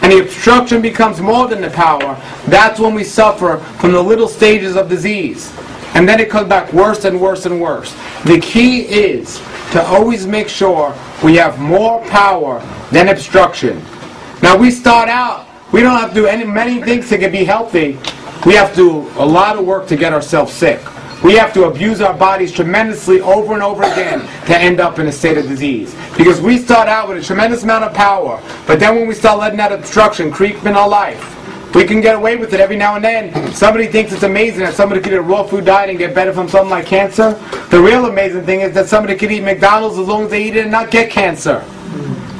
and the obstruction becomes more than the power, that's when we suffer from the little stages of disease. And then it comes back worse and worse and worse. The key is to always make sure we have more power than obstruction. Now, we start out, we don't have to do many things to be healthy. We have to do a lot of work to get ourselves sick. We have to abuse our bodies tremendously over and over again to end up in a state of disease. Because we start out with a tremendous amount of power, but then when we start letting that obstruction creep in our life, we can get away with it every now and then. Somebody thinks it's amazing that somebody could eat a raw food diet and get better from something like cancer. The real amazing thing is that somebody could eat McDonald's as long as they eat it and not get cancer.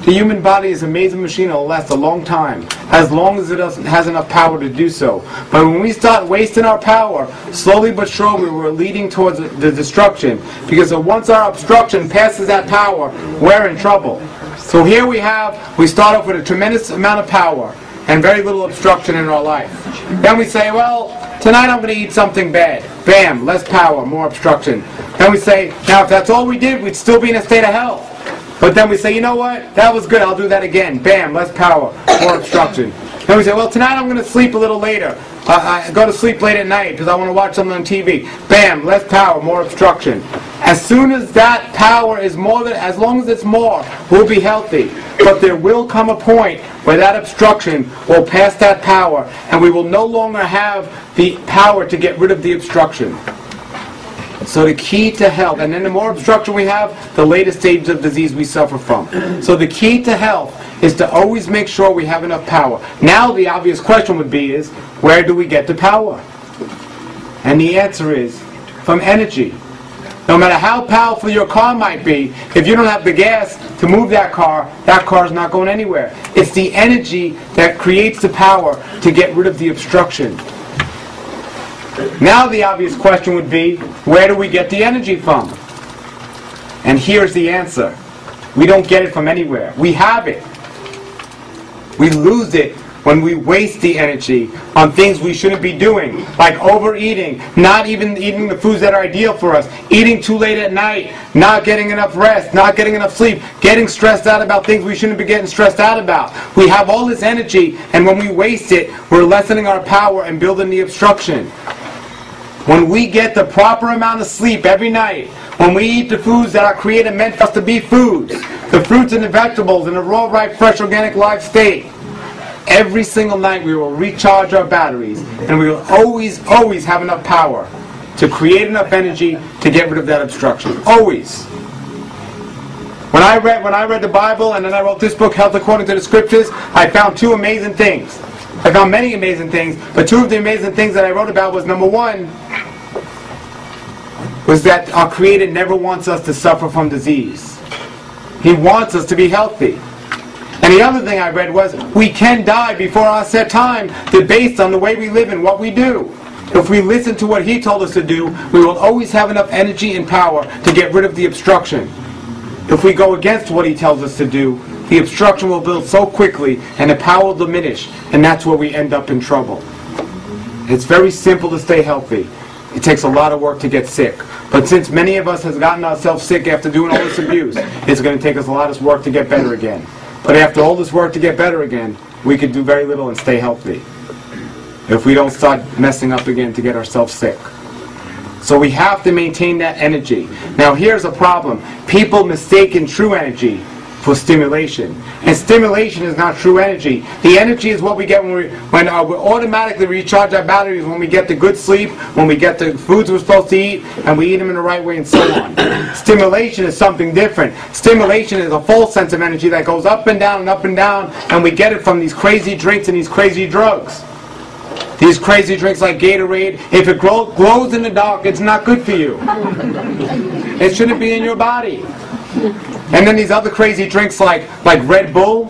The human body is an amazing machine. It will last a long time, as long as it has enough power to do so. But when we start wasting our power, slowly but surely we're leading towards the destruction. Because once our obstruction passes that power, we're in trouble. So here we start off with a tremendous amount of power and very little obstruction in our life. Then we say, well, tonight I'm going to eat something bad. Bam, less power, more obstruction. Then we say, now if that's all we did, we'd still be in a state of health. But then we say, you know what, that was good, I'll do that again. Bam, less power, more obstruction. Then we say, well, tonight I'm going to sleep a little later. I go to sleep late at night because I want to watch something on TV. Bam, less power, more obstruction. As soon as that power is more than, as long as it's more, we'll be healthy. But there will come a point where that obstruction will pass that power, and we will no longer have the power to get rid of the obstruction. So the key to health, and then the more obstruction we have, the later stages of disease we suffer from. So the key to health is to always make sure we have enough power. Now the obvious question would be is, where do we get the power? And the answer is, from energy. No matter how powerful your car might be, if you don't have the gas to move that car is not going anywhere. It's the energy that creates the power to get rid of the obstruction. Now the obvious question would be, where do we get the energy from? And here's the answer. We don't get it from anywhere. We have it. We lose it when we waste the energy on things we shouldn't be doing, like overeating, not even eating the foods that are ideal for us, eating too late at night, not getting enough rest, not getting enough sleep, getting stressed out about things we shouldn't be getting stressed out about. We have all this energy, and when we waste it, we're lessening our power and building the obstruction. When we get the proper amount of sleep every night, when we eat the foods that are created and meant for us to be foods, the fruits and the vegetables in a raw, ripe, fresh, organic, live state, every single night we will recharge our batteries, and we will always, always have enough power to create enough energy to get rid of that obstruction. Always. When I read the Bible and then I wrote this book, Health According to the Scriptures, I found two amazing things. I found many amazing things, but two of the amazing things that I wrote about was, number one, was that our Creator never wants us to suffer from disease. He wants us to be healthy. And the other thing I read was, we can die before our set time, based on the way we live and what we do. If we listen to what He told us to do, we will always have enough energy and power to get rid of the obstruction. If we go against what He tells us to do, the obstruction will build so quickly and the power will diminish, and that's where we end up in trouble. It's very simple to stay healthy. It takes a lot of work to get sick. But since many of us has gotten ourselves sick after doing all this abuse, it's going to take us a lot of work to get better again. But after all this work to get better again, we could do very little and stay healthy if we don't start messing up again to get ourselves sick. So we have to maintain that energy. Now here's a problem. People mistaken true energy for stimulation. And stimulation is not true energy. The energy is what we get when we automatically recharge our batteries, when we get the good sleep, when we get the foods we're supposed to eat, and we eat them in the right way and so on. Stimulation is something different. Stimulation is a false sense of energy that goes up and down and up and down, and we get it from these crazy drinks and these crazy drugs. These crazy drinks like Gatorade, if it glows in the dark, it's not good for you. It shouldn't be in your body. And then these other crazy drinks like Red Bull,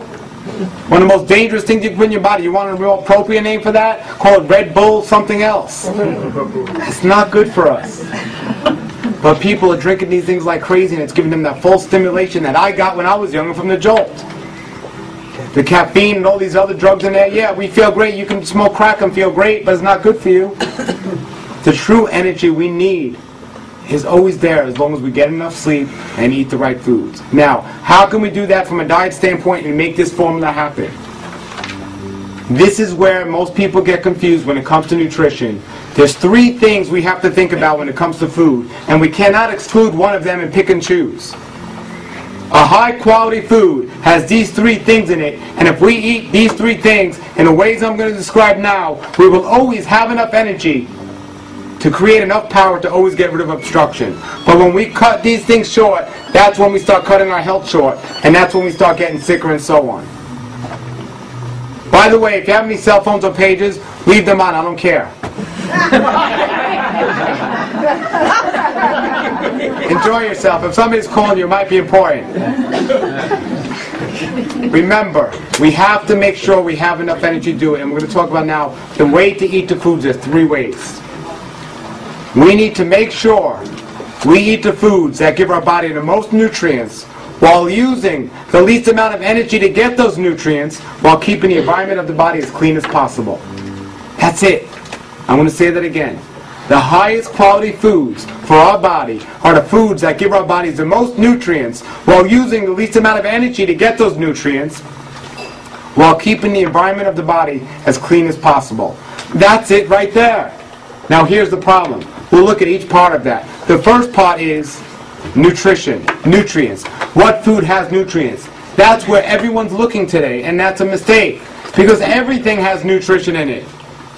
one of the most dangerous things you can put in your body. You want a real appropriate name for that? Call it Red Bull something else. It's not good for us. But people are drinking these things like crazy, and it's giving them that false stimulation that I got when I was younger from the Jolt. The caffeine and all these other drugs in there, yeah, we feel great. You can smoke crack and feel great, but it's not good for you. The true energy we need is always there as long as we get enough sleep and eat the right foods. Now, how can we do that from a diet standpoint and make this formula happen? This is where most people get confused when it comes to nutrition. There's 3 things we have to think about when it comes to food, and we cannot exclude one of them and pick and choose. A high quality food has these 3 things in it, and if we eat these 3 things in the ways I'm going to describe now, we will always have enough energy to create enough power to always get rid of obstruction. But when we cut these things short, that's when we start cutting our health short, and that's when we start getting sicker and so on. By the way, if you have any cell phones or pages, leave them on, I don't care. Enjoy yourself. If somebody's calling you, it might be important. Remember, we have to make sure we have enough energy to do it, and we're going to talk about now the way to eat the foods. There's 3 ways. We need to make sure we eat the foods that give our body the most nutrients while using the least amount of energy to get those nutrients while keeping the environment of the body as clean as possible. That's it. I'm going to say that again. The highest quality foods for our body are the foods that give our bodies the most nutrients while using the least amount of energy to get those nutrients while keeping the environment of the body as clean as possible. That's it right there. Now here's the problem. We'll look at each part of that. The first part is nutrition, nutrients. What food has nutrients? That's where everyone's looking today, and that's a mistake. Because everything has nutrition in it.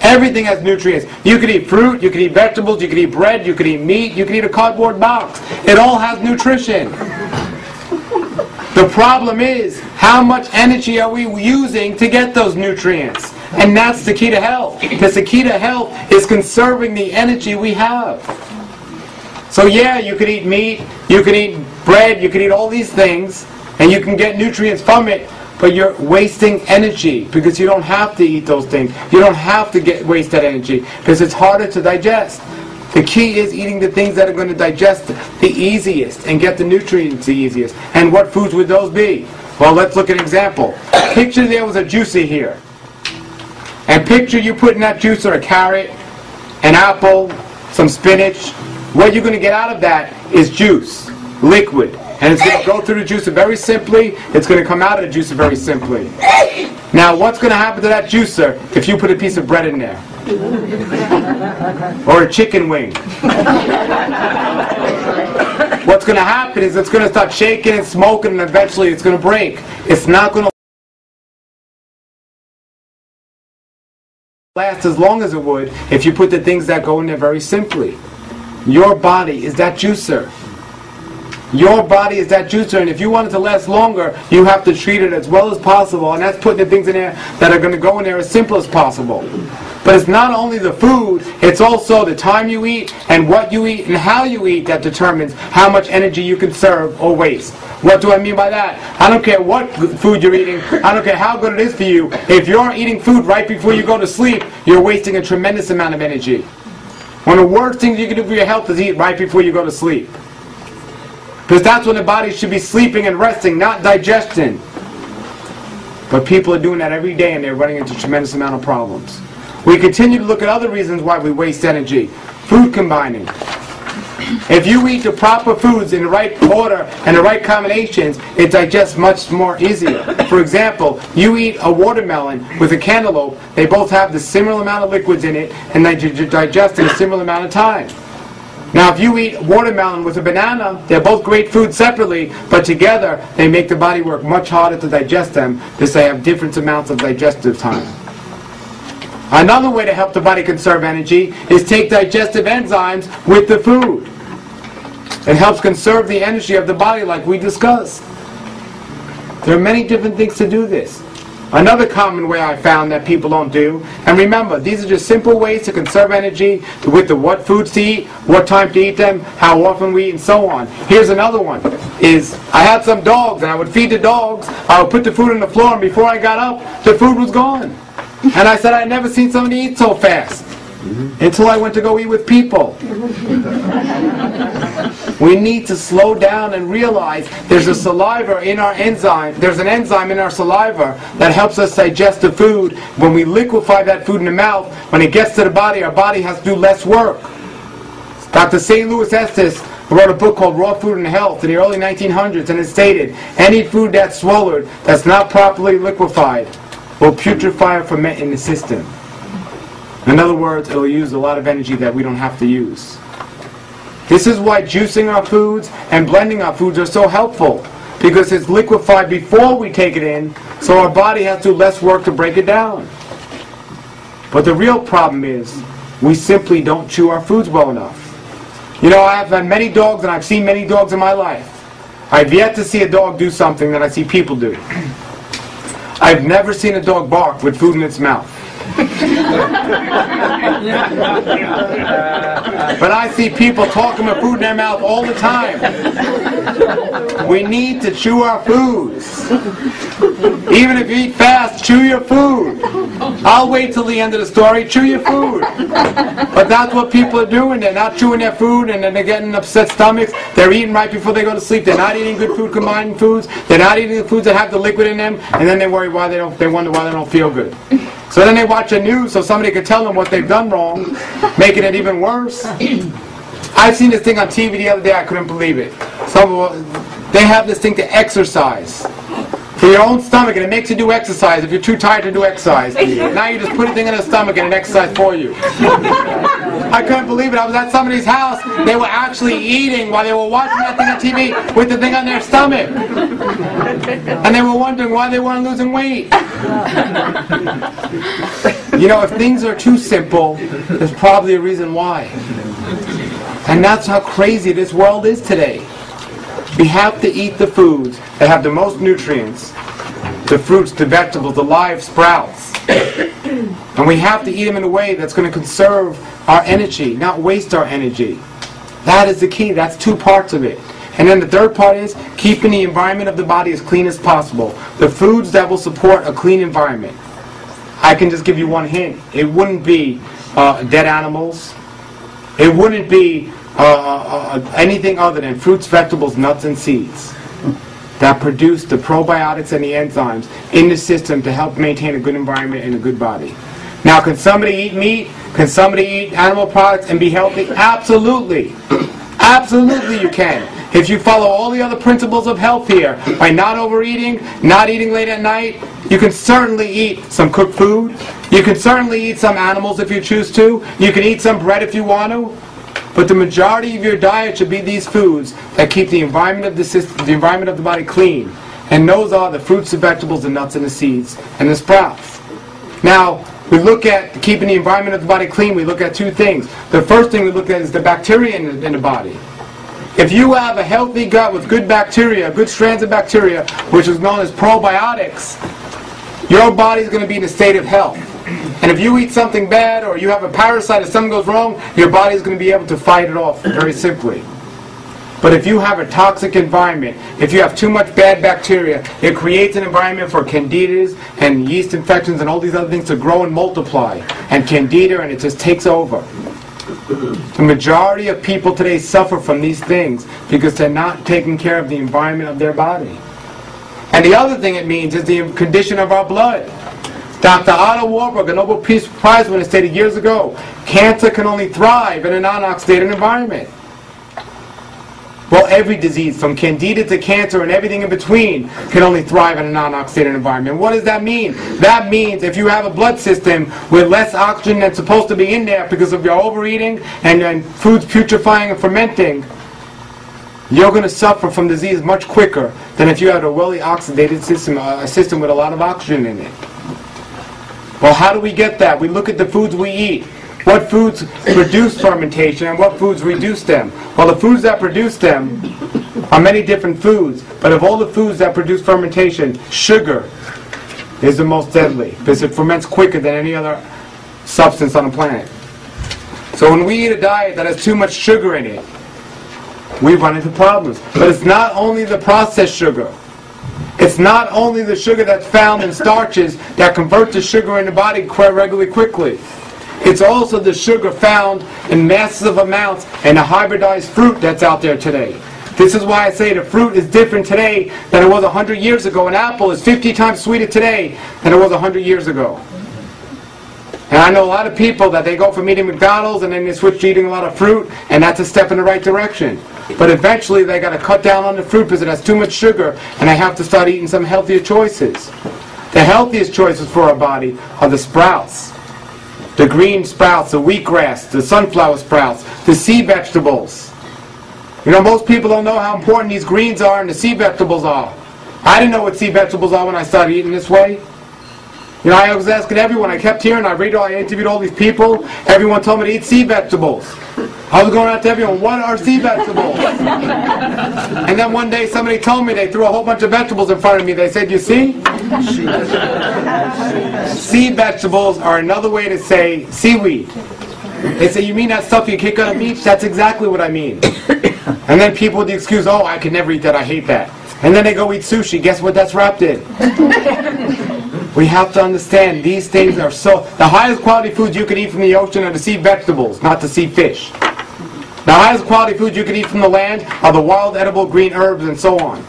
Everything has nutrients. You could eat fruit, you could eat vegetables, you could eat bread, you could eat meat, you could eat a cardboard box. It all has nutrition. The problem is, how much energy are we using to get those nutrients? And that's the key to health. Because the key to health is conserving the energy we have. So yeah, you could eat meat, you could eat bread, you could eat all these things, and you can get nutrients from it, but you're wasting energy because you don't have to eat those things. You don't have to waste that energy because it's harder to digest. The key is eating the things that are going to digest the easiest and get the nutrients the easiest. And what foods would those be? Well, let's look at an example. Picture there was a juicer here. And picture you put in that juicer a carrot, an apple, some spinach. What you're going to get out of that is juice, liquid. And it's going to go through the juicer very simply. It's going to come out of the juicer very simply. Now, what's going to happen to that juicer if you put a piece of bread in there? Or a chicken wing? What's going to happen is it's going to start shaking and smoking, and eventually it's going to break. It's not going to last as long as it would if you put the things that go in there very simply. Your body is that juicer. Your body is that juicer, and if you want it to last longer, you have to treat it as well as possible, and that's putting the things in there that are going to go in there as simple as possible. But it's not only the food, it's also the time you eat, and what you eat, and how you eat that determines how much energy you conserve or waste. What do I mean by that? I don't care what food you're eating, I don't care how good it is for you. If you're eating food right before you go to sleep, you're wasting a tremendous amount of energy. One of the worst things you can do for your health is eat right before you go to sleep. Because that's when the body should be sleeping and resting, not digestion. But people are doing that every day, and they're running into a tremendous amount of problems. We continue to look at other reasons why we waste energy. food combining. If you eat the proper foods in the right order and the right combinations, it digests much more easier. For example, you eat a watermelon with a cantaloupe, they both have the similar amount of liquids in it, and they digest in a similar amount of time. Now, if you eat watermelon with a banana, they're both great foods separately, but together they make the body work much harder to digest them because they have different amounts of digestive time. Another way to help the body conserve energy is take digestive enzymes with the food. It helps conserve the energy of the body like we discussed. There are many different things to do this. Another common way I found that people don't do, and remember, these are just simple ways to conserve energy with the what foods to eat, what time to eat them, how often we eat, and so on. Here's another one, is I had some dogs, and I would feed the dogs, I would put the food on the floor, and before I got up, the food was gone. And I said I'd never seen somebody eat so fast. Until I went to go eat with people. We need to slow down and realize there's a saliva in our enzyme. There's an enzyme in our saliva that helps us digest the food. When we liquefy that food in the mouth, when it gets to the body, our body has to do less work. Dr. St. Louis Estes wrote a book called Raw Food and Health in the early 1900s, and it stated, any food that's swallowed, that's not properly liquefied, will putrefy or ferment in the system. In other words, it will use a lot of energy that we don't have to use. This is why juicing our foods and blending our foods are so helpful, because it's liquefied before we take it in, so our body has to do less work to break it down. But the real problem is, we simply don't chew our foods well enough. You know, I've had many dogs, and I've seen many dogs in my life. I've yet to see a dog do something that I see people do. I've never seen a dog bark with food in its mouth. But I see people talking with food in their mouth all the time. We need to chew our foods. Even if you eat fast, chew your food. I'll wait till the end of the story, chew your food. But that's what people are doing. They're not chewing their food, and then they're getting upset stomachs. They're eating right before they go to sleep. They're not eating good food combining foods. They're not eating the foods that have the liquid in them, and then they worry why they wonder why they don't feel good. So then they watch the news so somebody could tell them what they've done wrong, making it even worse. I've seen this thing on TV the other day, I couldn't believe it. They have this thing to exercise. For your own stomach, and it makes you do exercise if you're too tired to do exercise. Now you just put a thing in the stomach and it exercise for you. I couldn't believe it. I was at somebody's house. They were actually eating while they were watching that thing on TV with the thing on their stomach. And they were wondering why they weren't losing weight. You know, if things are too simple, there's probably a reason why. And that's how crazy this world is today. We have to eat the foods that have the most nutrients, the fruits, the vegetables, the live sprouts. And we have to eat them in a way that's going to conserve our energy, not waste our energy. That is the key. That's two parts of it. And then the third part is keeping the environment of the body as clean as possible. The foods that will support a clean environment. I can just give you one hint. It wouldn't be dead animals. It wouldn't be anything other than fruits, vegetables, nuts, and seeds that produce the probiotics and the enzymes in the system to help maintain a good environment and a good body. Now, can somebody eat meat? Can somebody eat animal products and be healthy? Absolutely. Absolutely you can. If you follow all the other principles of health here, by not overeating, not eating late at night, you can certainly eat some cooked food. You can certainly eat some animals if you choose to. You can eat some bread if you want to. But the majority of your diet should be these foods that keep the environment of the system, the environment of the body clean. And those are the fruits, the vegetables, the nuts, and the seeds, and the sprouts. Now, we look at keeping the environment of the body clean, we look at two things. The first thing we look at is the bacteria in the body. If you have a healthy gut with good bacteria, good strands of bacteria, which is known as probiotics, your body is going to be in a state of health. And if you eat something bad or you have a parasite, if something goes wrong, your body is going to be able to fight it off very simply. But if you have a toxic environment, if you have too much bad bacteria, it creates an environment for candidas and yeast infections and all these other things to grow and multiply. And candida, and it just takes over. The majority of people today suffer from these things because they're not taking care of the environment of their body. And the other thing it means is the condition of our blood. Dr. Otto Warburg, a Nobel Peace Prize winner, stated years ago, cancer can only thrive in a non-oxidative environment. Well, every disease, from candida to cancer and everything in between, can only thrive in a non-oxidative environment. What does that mean? That means if you have a blood system with less oxygen that's supposed to be in there because of your overeating and foods putrefying and fermenting, you're going to suffer from disease much quicker than if you had a well oxidated system, a system with a lot of oxygen in it. Well, how do we get that? We look at the foods we eat. What foods produce fermentation and what foods reduce them? Well, the foods that produce them are many different foods, but of all the foods that produce fermentation, sugar is the most deadly because it ferments quicker than any other substance on the planet. So when we eat a diet that has too much sugar in it, we run into problems. But it's not only the processed sugar. It's not only the sugar that's found in starches that convert to sugar in the body regularly quickly. It's also the sugar found in massive amounts in the hybridized fruit that's out there today. This is why I say the fruit is different today than it was 100 years ago. An apple is 50 times sweeter today than it was 100 years ago. And I know a lot of people that they go from eating McDonald's and then they switch to eating a lot of fruit, and that's a step in the right direction. But eventually they got to cut down on the fruit because it has too much sugar, and they have to start eating some healthier choices. The healthiest choices for our body are the sprouts. The green sprouts, the wheatgrass, the sunflower sprouts, the sea vegetables. You know, most people don't know how important these greens are and the sea vegetables are. I didn't know what sea vegetables are when I started eating this way. You know, I was asking everyone. I kept hearing, I interviewed all these people. Everyone told me to eat sea vegetables. I was going out to everyone, what are sea vegetables? And then one day somebody told me, they threw a whole bunch of vegetables in front of me. They said, you see? Sea vegetables are another way to say seaweed. They say, you mean that stuff you kick on the beach? That's exactly what I mean. And then people with the excuse, oh, I can never eat that, I hate that. And then they go eat sushi. Guess what that's wrapped in? We have to understand these things are the highest quality foods you can eat from the ocean are the sea vegetables, not the sea fish. The highest quality foods you can eat from the land are the wild edible green herbs and so on.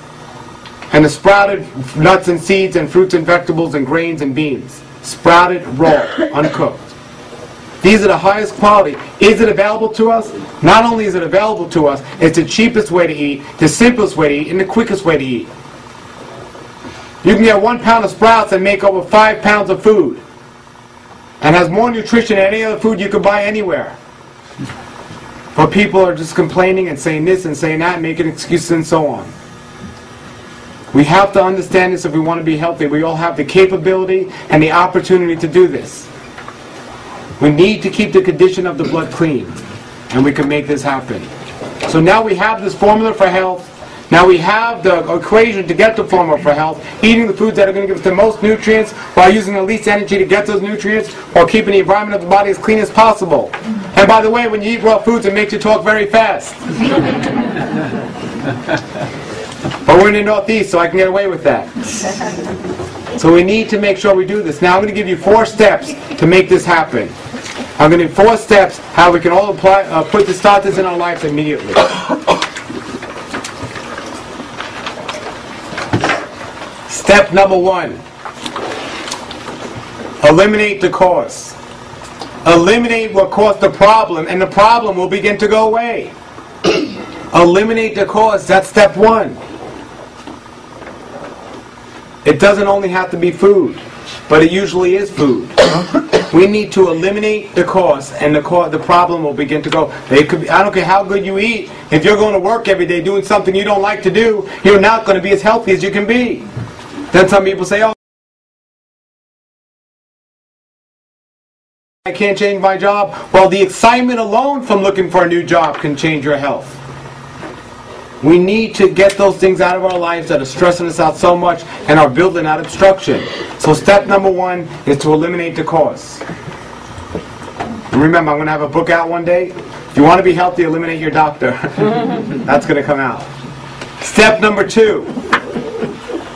And the sprouted nuts and seeds and fruits and vegetables and grains and beans. Sprouted, raw, uncooked. These are the highest quality. Is it available to us? Not only is it available to us, it's the cheapest way to eat, the simplest way to eat, and the quickest way to eat. You can get 1 pound of sprouts and make over 5 pounds of food. And has more nutrition than any other food you could buy anywhere. But people are just complaining and saying this and saying that and making excuses and so on. We have to understand this if we want to be healthy. We all have the capability and the opportunity to do this. We need to keep the condition of the blood clean. And we can make this happen. So now we have this formula for health. Now we have the equation to get the formula for health, eating the foods that are going to give us the most nutrients while using the least energy to get those nutrients while keeping the environment of the body as clean as possible. And by the way, when you eat raw foods, it makes you talk very fast. But we're in the Northeast, so I can get away with that. So we need to make sure we do this. Now I'm going to give you 4 steps to make this happen. I'm going to give 4 steps how we can all start this in our lives immediately. Step number 1, eliminate the cause. Eliminate what caused the problem, and the problem will begin to go away. Eliminate the cause, that's step 1. It doesn't only have to be food, but it usually is food. We need to eliminate the cause, and the problem will begin to go. I don't care how good you eat, if you're going to work every day doing something you don't like to do, you're not going to be as healthy as you can be. Then some people say, oh, I can't change my job. Well, the excitement alone from looking for a new job can change your health. We need to get those things out of our lives that are stressing us out so much and are building that obstruction. So step number 1 is to eliminate the cause. And remember, I'm going to have a book out one day. If you want to be healthy, eliminate your doctor. That's going to come out. Step number 2.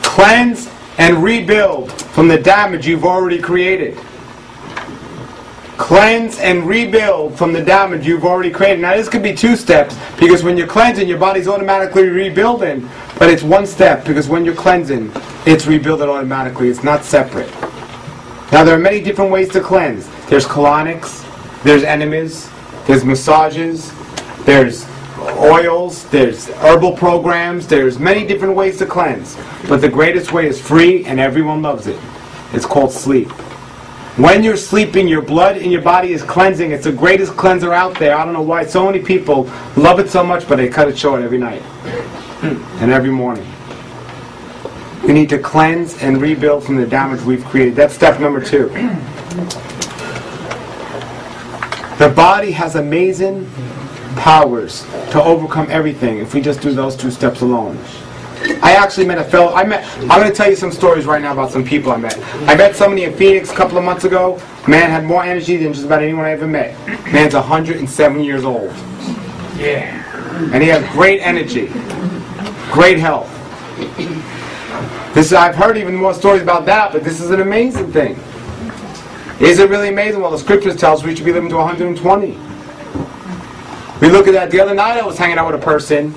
Cleanse and rebuild from the damage you've already created. Cleanse and rebuild from the damage you've already created. Now this could be 2 steps, because when you're cleansing, your body's automatically rebuilding. But it's 1 step, because when you're cleansing, it's rebuilding automatically. It's not separate. Now there are many different ways to cleanse. There's colonics, there's enemas, there's massages, there's oils, there's herbal programs, there's many different ways to cleanse. But the greatest way is free and everyone loves it. It's called sleep. When you're sleeping, your blood in your body is cleansing. It's the greatest cleanser out there. I don't know why so many people love it so much, but they cut it short every night and every morning. We need to cleanse and rebuild from the damage we've created. That's step number 2. The body has amazing powers to overcome everything if we just do those 2 steps alone. I actually met a fellow, I'm going to tell you some stories right now about some people I met. I met somebody in Phoenix a couple of months ago. Man had more energy than just about anyone I ever met. Man's 107 years old. Yeah. And he has great energy, great health. I've heard even more stories about that, but this is an amazing thing. Is it really amazing? Well, the scriptures tell us we should be living to 120. We look at that. The other night I was hanging out with a person.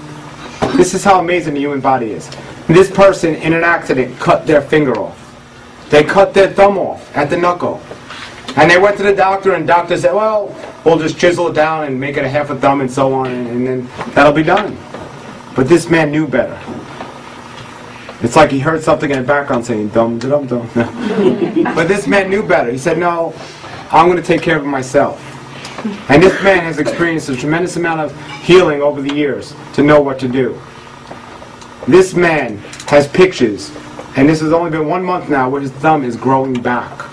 This is how amazing the human body is. This person, in an accident, cut their finger off. They cut their thumb off at the knuckle. And they went to the doctor, and the doctor said, well, we'll just chisel it down and make it a half a thumb and so on, and then that'll be done. But this man knew better. It's like he heard something in the background saying, dum, dum, dum. But this man knew better. He said, no, I'm going to take care of it myself. And this man has experienced a tremendous amount of healing over the years to know what to do. This man has pictures, and this has only been 1 month now, where his thumb is growing back.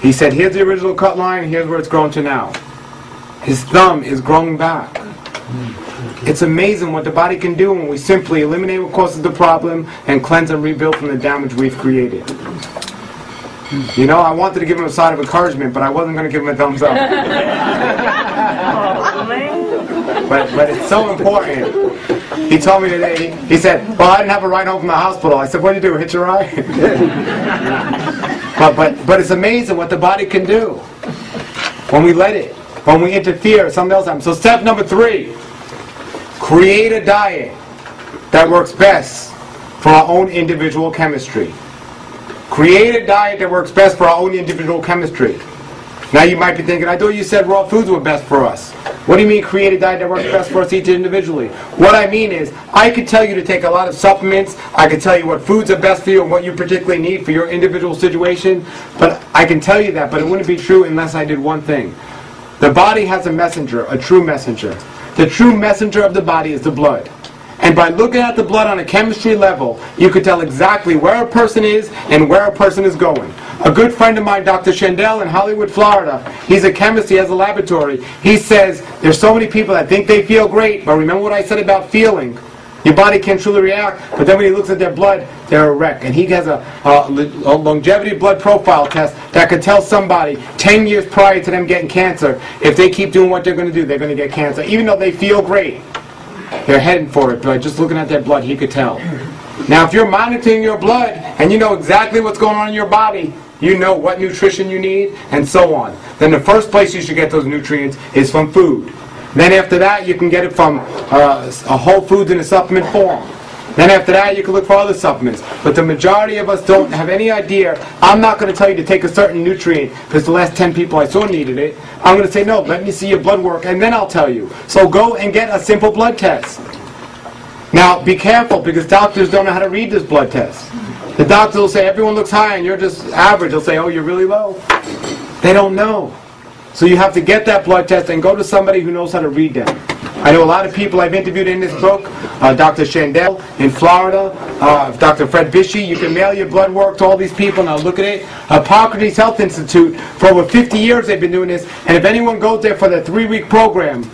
He said, here's the original cut line, here's where it's grown to now. His thumb is growing back. It's amazing what the body can do when we simply eliminate what causes the problem and cleanse and rebuild from the damage we've created. You know, I wanted to give him a sign of encouragement, but I wasn't going to give him a thumbs up. But it's so important. He told me today, he said, well, I didn't have a ride home from the hospital. I said, what did you do, hitch a ride? but it's amazing what the body can do when we let it, when we interfere, something else happens. So step number 3, create a diet that works best for our own individual chemistry. Create a diet that works best for our own individual chemistry. Now you might be thinking, I thought you said raw foods were best for us. What do you mean create a diet that works best for us each individually? What I mean is, I could tell you to take a lot of supplements, I could tell you what foods are best for you and what you particularly need for your individual situation, but I can tell you that, but it wouldn't be true unless I did one thing. The body has a messenger, a true messenger. The true messenger of the body is the blood. And by looking at the blood on a chemistry level, you could tell exactly where a person is and where a person is going. A good friend of mine, Dr. Shandell in Hollywood, Florida, he's a chemist, he has a laboratory. He says, there's so many people that think they feel great, but remember what I said about feeling? Your body can't truly react, but then when he looks at their blood, they're a wreck. And he has a longevity blood profile test that could tell somebody 10 years prior to them getting cancer, if they keep doing what they're going to do, they're going to get cancer, even though they feel great. They're heading for it, but just looking at their blood, he could tell. Now, if you're monitoring your blood and you know exactly what's going on in your body, you know what nutrition you need, and so on, then the first place you should get those nutrients is from food. Then after that, you can get it from a whole foods in a supplement form. Then after that, you can look for other supplements. But the majority of us don't have any idea. I'm not going to tell you to take a certain nutrient because the last 10 people I saw needed it. I'm going to say, no, let me see your blood work, and then I'll tell you. So go and get a simple blood test. Now, be careful, because doctors don't know how to read this blood test. The doctor will say, everyone looks high, and you're just average. They'll say, oh, you're really low. They don't know. So you have to get that blood test and go to somebody who knows how to read them. I know a lot of people I've interviewed in this book, Dr. Shandell in Florida, Dr. Fred Bishy. You can mail your blood work to all these people and I'll look at it. Hippocrates Health Institute, for over 50 years they've been doing this, and if anyone goes there for their 3-week program,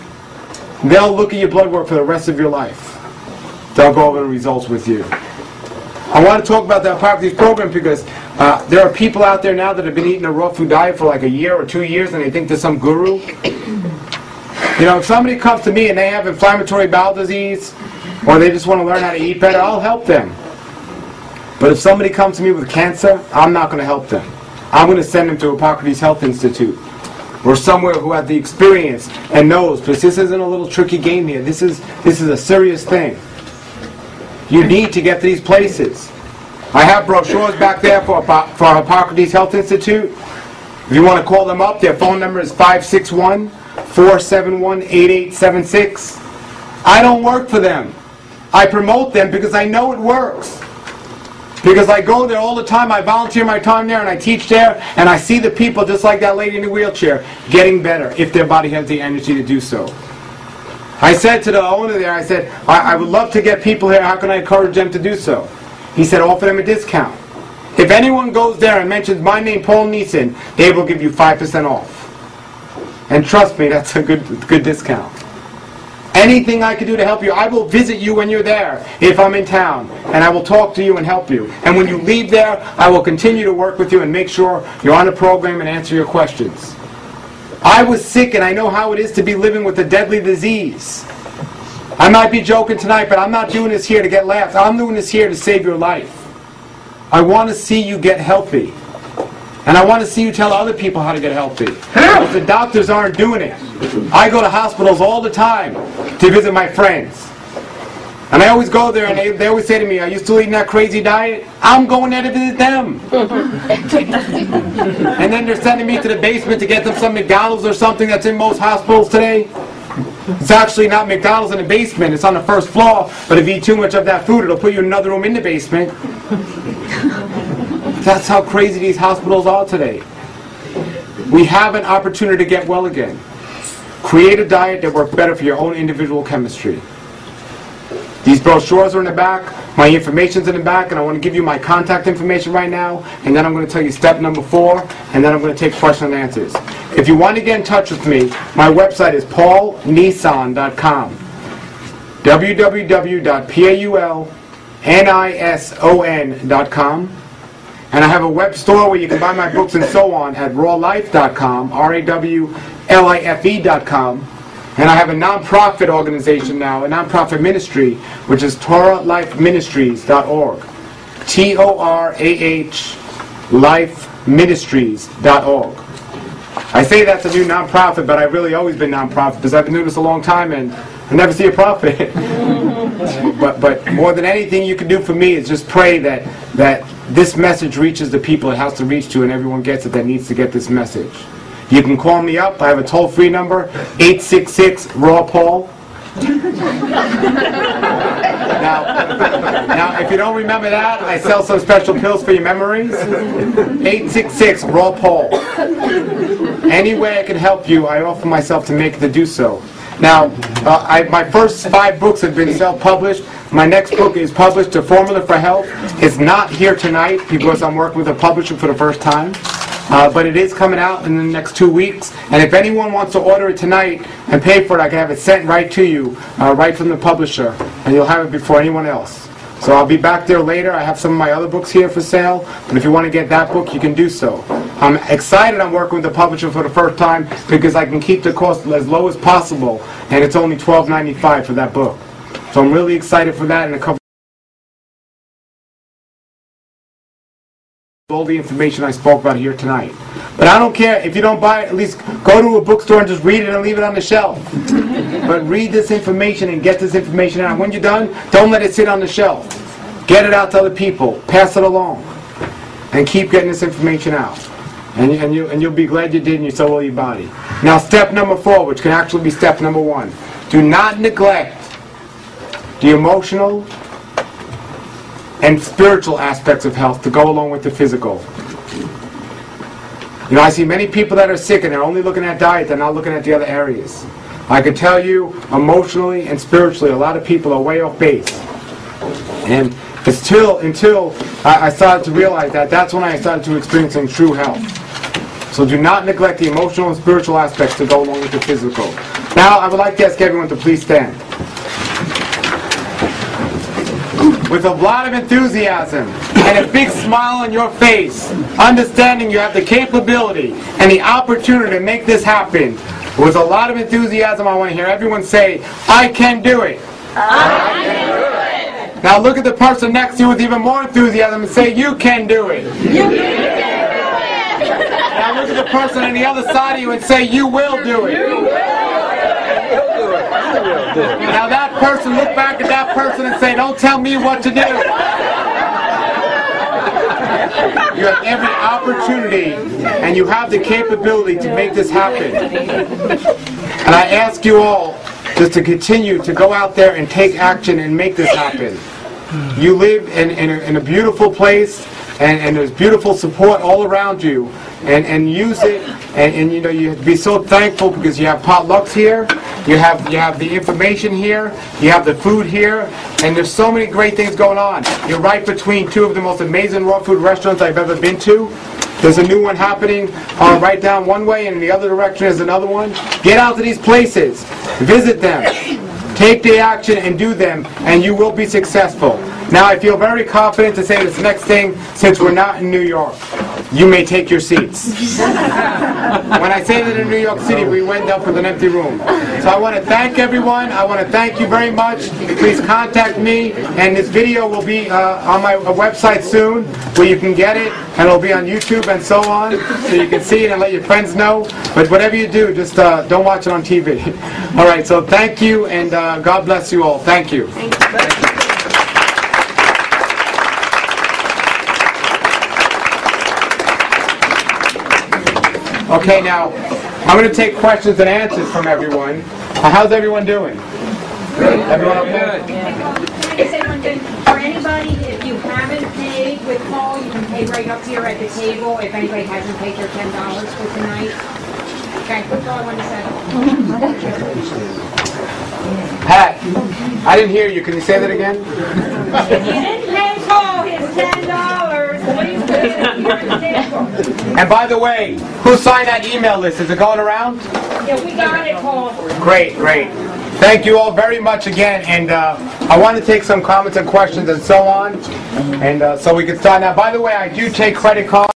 they'll look at your blood work for the rest of your life. They'll go over the results with you. I want to talk about the Hippocrates program because there are people out there now that have been eating a raw food diet for like a year or 2 years and they think they're some guru. You know, if somebody comes to me and they have inflammatory bowel disease or they just want to learn how to eat better, I'll help them. But if somebody comes to me with cancer, I'm not going to help them. I'm going to send them to Hippocrates Health Institute or somewhere who has the experience and knows, because this isn't a little tricky game here. This is a serious thing. You need to get to these places. I have brochures back there for Hippocrates Health Institute. If you want to call them up, their phone number is 561-471-8876. I don't work for them. I promote them because I know it works. Because I go there all the time, I volunteer my time there, and I teach there, and I see the people, just like that lady in the wheelchair, getting better if their body has the energy to do so. I said to the owner there, I said, I would love to get people here, how can I encourage them to do so? He said, offer them a discount. If anyone goes there and mentions my name, Paula Nisona, they will give you 5% off. And trust me, that's a good discount. Anything I can do to help you, I will visit you when you're there if I'm in town, and I will talk to you and help you. And when you leave there, I will continue to work with you and make sure you're on the program and answer your questions. I was sick, and I know how it is to be living with a deadly disease. I might be joking tonight, but I'm not doing this here to get laughs. I'm doing this here to save your life. I want to see you get healthy. And I want to see you tell other people how to get healthy. But the doctors aren't doing it. I go to hospitals all the time to visit my friends. And I always go there, and they always say to me, are you still eating that crazy diet? I'm going there to visit them. And then they're sending me to the basement to get them some McDonald's or something that's in most hospitals today. It's actually not McDonald's in the basement, it's on the first floor, but if you eat too much of that food, it'll put you in another room in the basement. That's how crazy these hospitals are today. We have an opportunity to get well again. Create a diet that works better for your own individual chemistry. These brochures are in the back, my information's in the back, and I want to give you my contact information right now, and then I'm going to tell you step number 4, and then I'm going to take questions and answers. If you want to get in touch with me, my website is paulnison.com. www.paulnison.com. And I have a web store where you can buy my books and so on at rawlife.com, rawlife.com. And I have a non-profit organization now, a non-profit ministry, which is toralifeministries.org. T-O-R-A-H lifeministries.org. I say that's a new non-profit, but I've really always been non-profit because I've been doing this a long time and I never see a profit. but more than anything you can do for me is just pray that this message reaches the people it has to reach to, and everyone gets it that needs to get this message. You can call me up. I have a toll-free number, 866-RAW-PAUL. Now, if you don't remember that, I sell some special pills for your memories. 866-RAW-PAUL. Any way I can help you, I offer myself to do so. Now, my first 5 books have been self-published. My next book is published, A Formula for Health. It's not here tonight because I'm working with a publisher for the first time. But it is coming out in the next 2 weeks. And if anyone wants to order it tonight and pay for it, I can have it sent right to you, right from the publisher. And you'll have it before anyone else. So I'll be back there later. I have some of my other books here for sale. But if you want to get that book, you can do so. I'm excited I'm working with the publisher for the first time because I can keep the cost as low as possible. And it's only $12.95 for that book. So I'm really excited for that, and a couple all the information I spoke about here tonight. But I don't care if you don't buy it, at least go to a bookstore and just read it and leave it on the shelf. But read this information and get this information out. When you're done, don't let it sit on the shelf. Get it out to other people. Pass it along. And keep getting this information out. And you'll be glad you did, and so will your body. Now step number 4, which can actually be step number 1. Do not neglect the emotional and spiritual aspects of health to go along with the physical. You know, I see many people that are sick and they're only looking at diet, they're not looking at the other areas. I can tell you, emotionally and spiritually, a lot of people are way off base. And until I started to realize that, that's when I started to experiencing true health. So do not neglect the emotional and spiritual aspects to go along with the physical. Now, I would like to ask everyone to please stand. With a lot of enthusiasm and a big smile on your face, understanding you have the capability and the opportunity to make this happen. With a lot of enthusiasm, I want to hear everyone say, I can do it. I can do it. Now look at the person next to you with even more enthusiasm and say, you can do it. You can do it. Now look at the person on the other side of you and say, you will do it. You will. Now that person, look back at that person and say, don't tell me what to do. You have every opportunity, and you have the capability to make this happen. And I ask you all just to continue to go out there and take action and make this happen. You live in a beautiful place, and there's beautiful support all around you, and use it, and you know, you have to be so thankful because you have potlucks here, you have the information here, you have the food here, and there's so many great things going on. You're right between two of the most amazing raw food restaurants I've ever been to. There's a new one happening right down one way, and in the other direction is another one. Get out to these places, visit them, take the action and do them, and you will be successful. Now I feel very confident to say this next thing, since we're not in New York. You may take your seats. When I say that in New York City, we went up with an empty room. So I want to thank everyone. I want to thank you very much. Please contact me, and this video will be on my website soon, where you can get it, and it'll be on YouTube and so on, so you can see it and let your friends know. But whatever you do, just don't watch it on TV. All right, so thank you, and God bless you all. Thank you. Thank you. Okay, now, I'm going to take questions and answers from everyone. How's everyone doing? Good. Everyone okay? Is everyone good? For anybody, if you haven't paid with Paul, you can pay right up here at the table if anybody hasn't paid their $10 for tonight. Okay, that's all I want to say. Pat, I didn't hear you. Can you say that again? If you didn't pay Paul his $10, please pay it up here at the table. And by the way, who signed that email list? Is it going around? Yeah, we got it, Paul. Great, great. Thank you all very much again, and I want to take some comments and questions and so on, and so we can start now. By the way, I do take credit cards.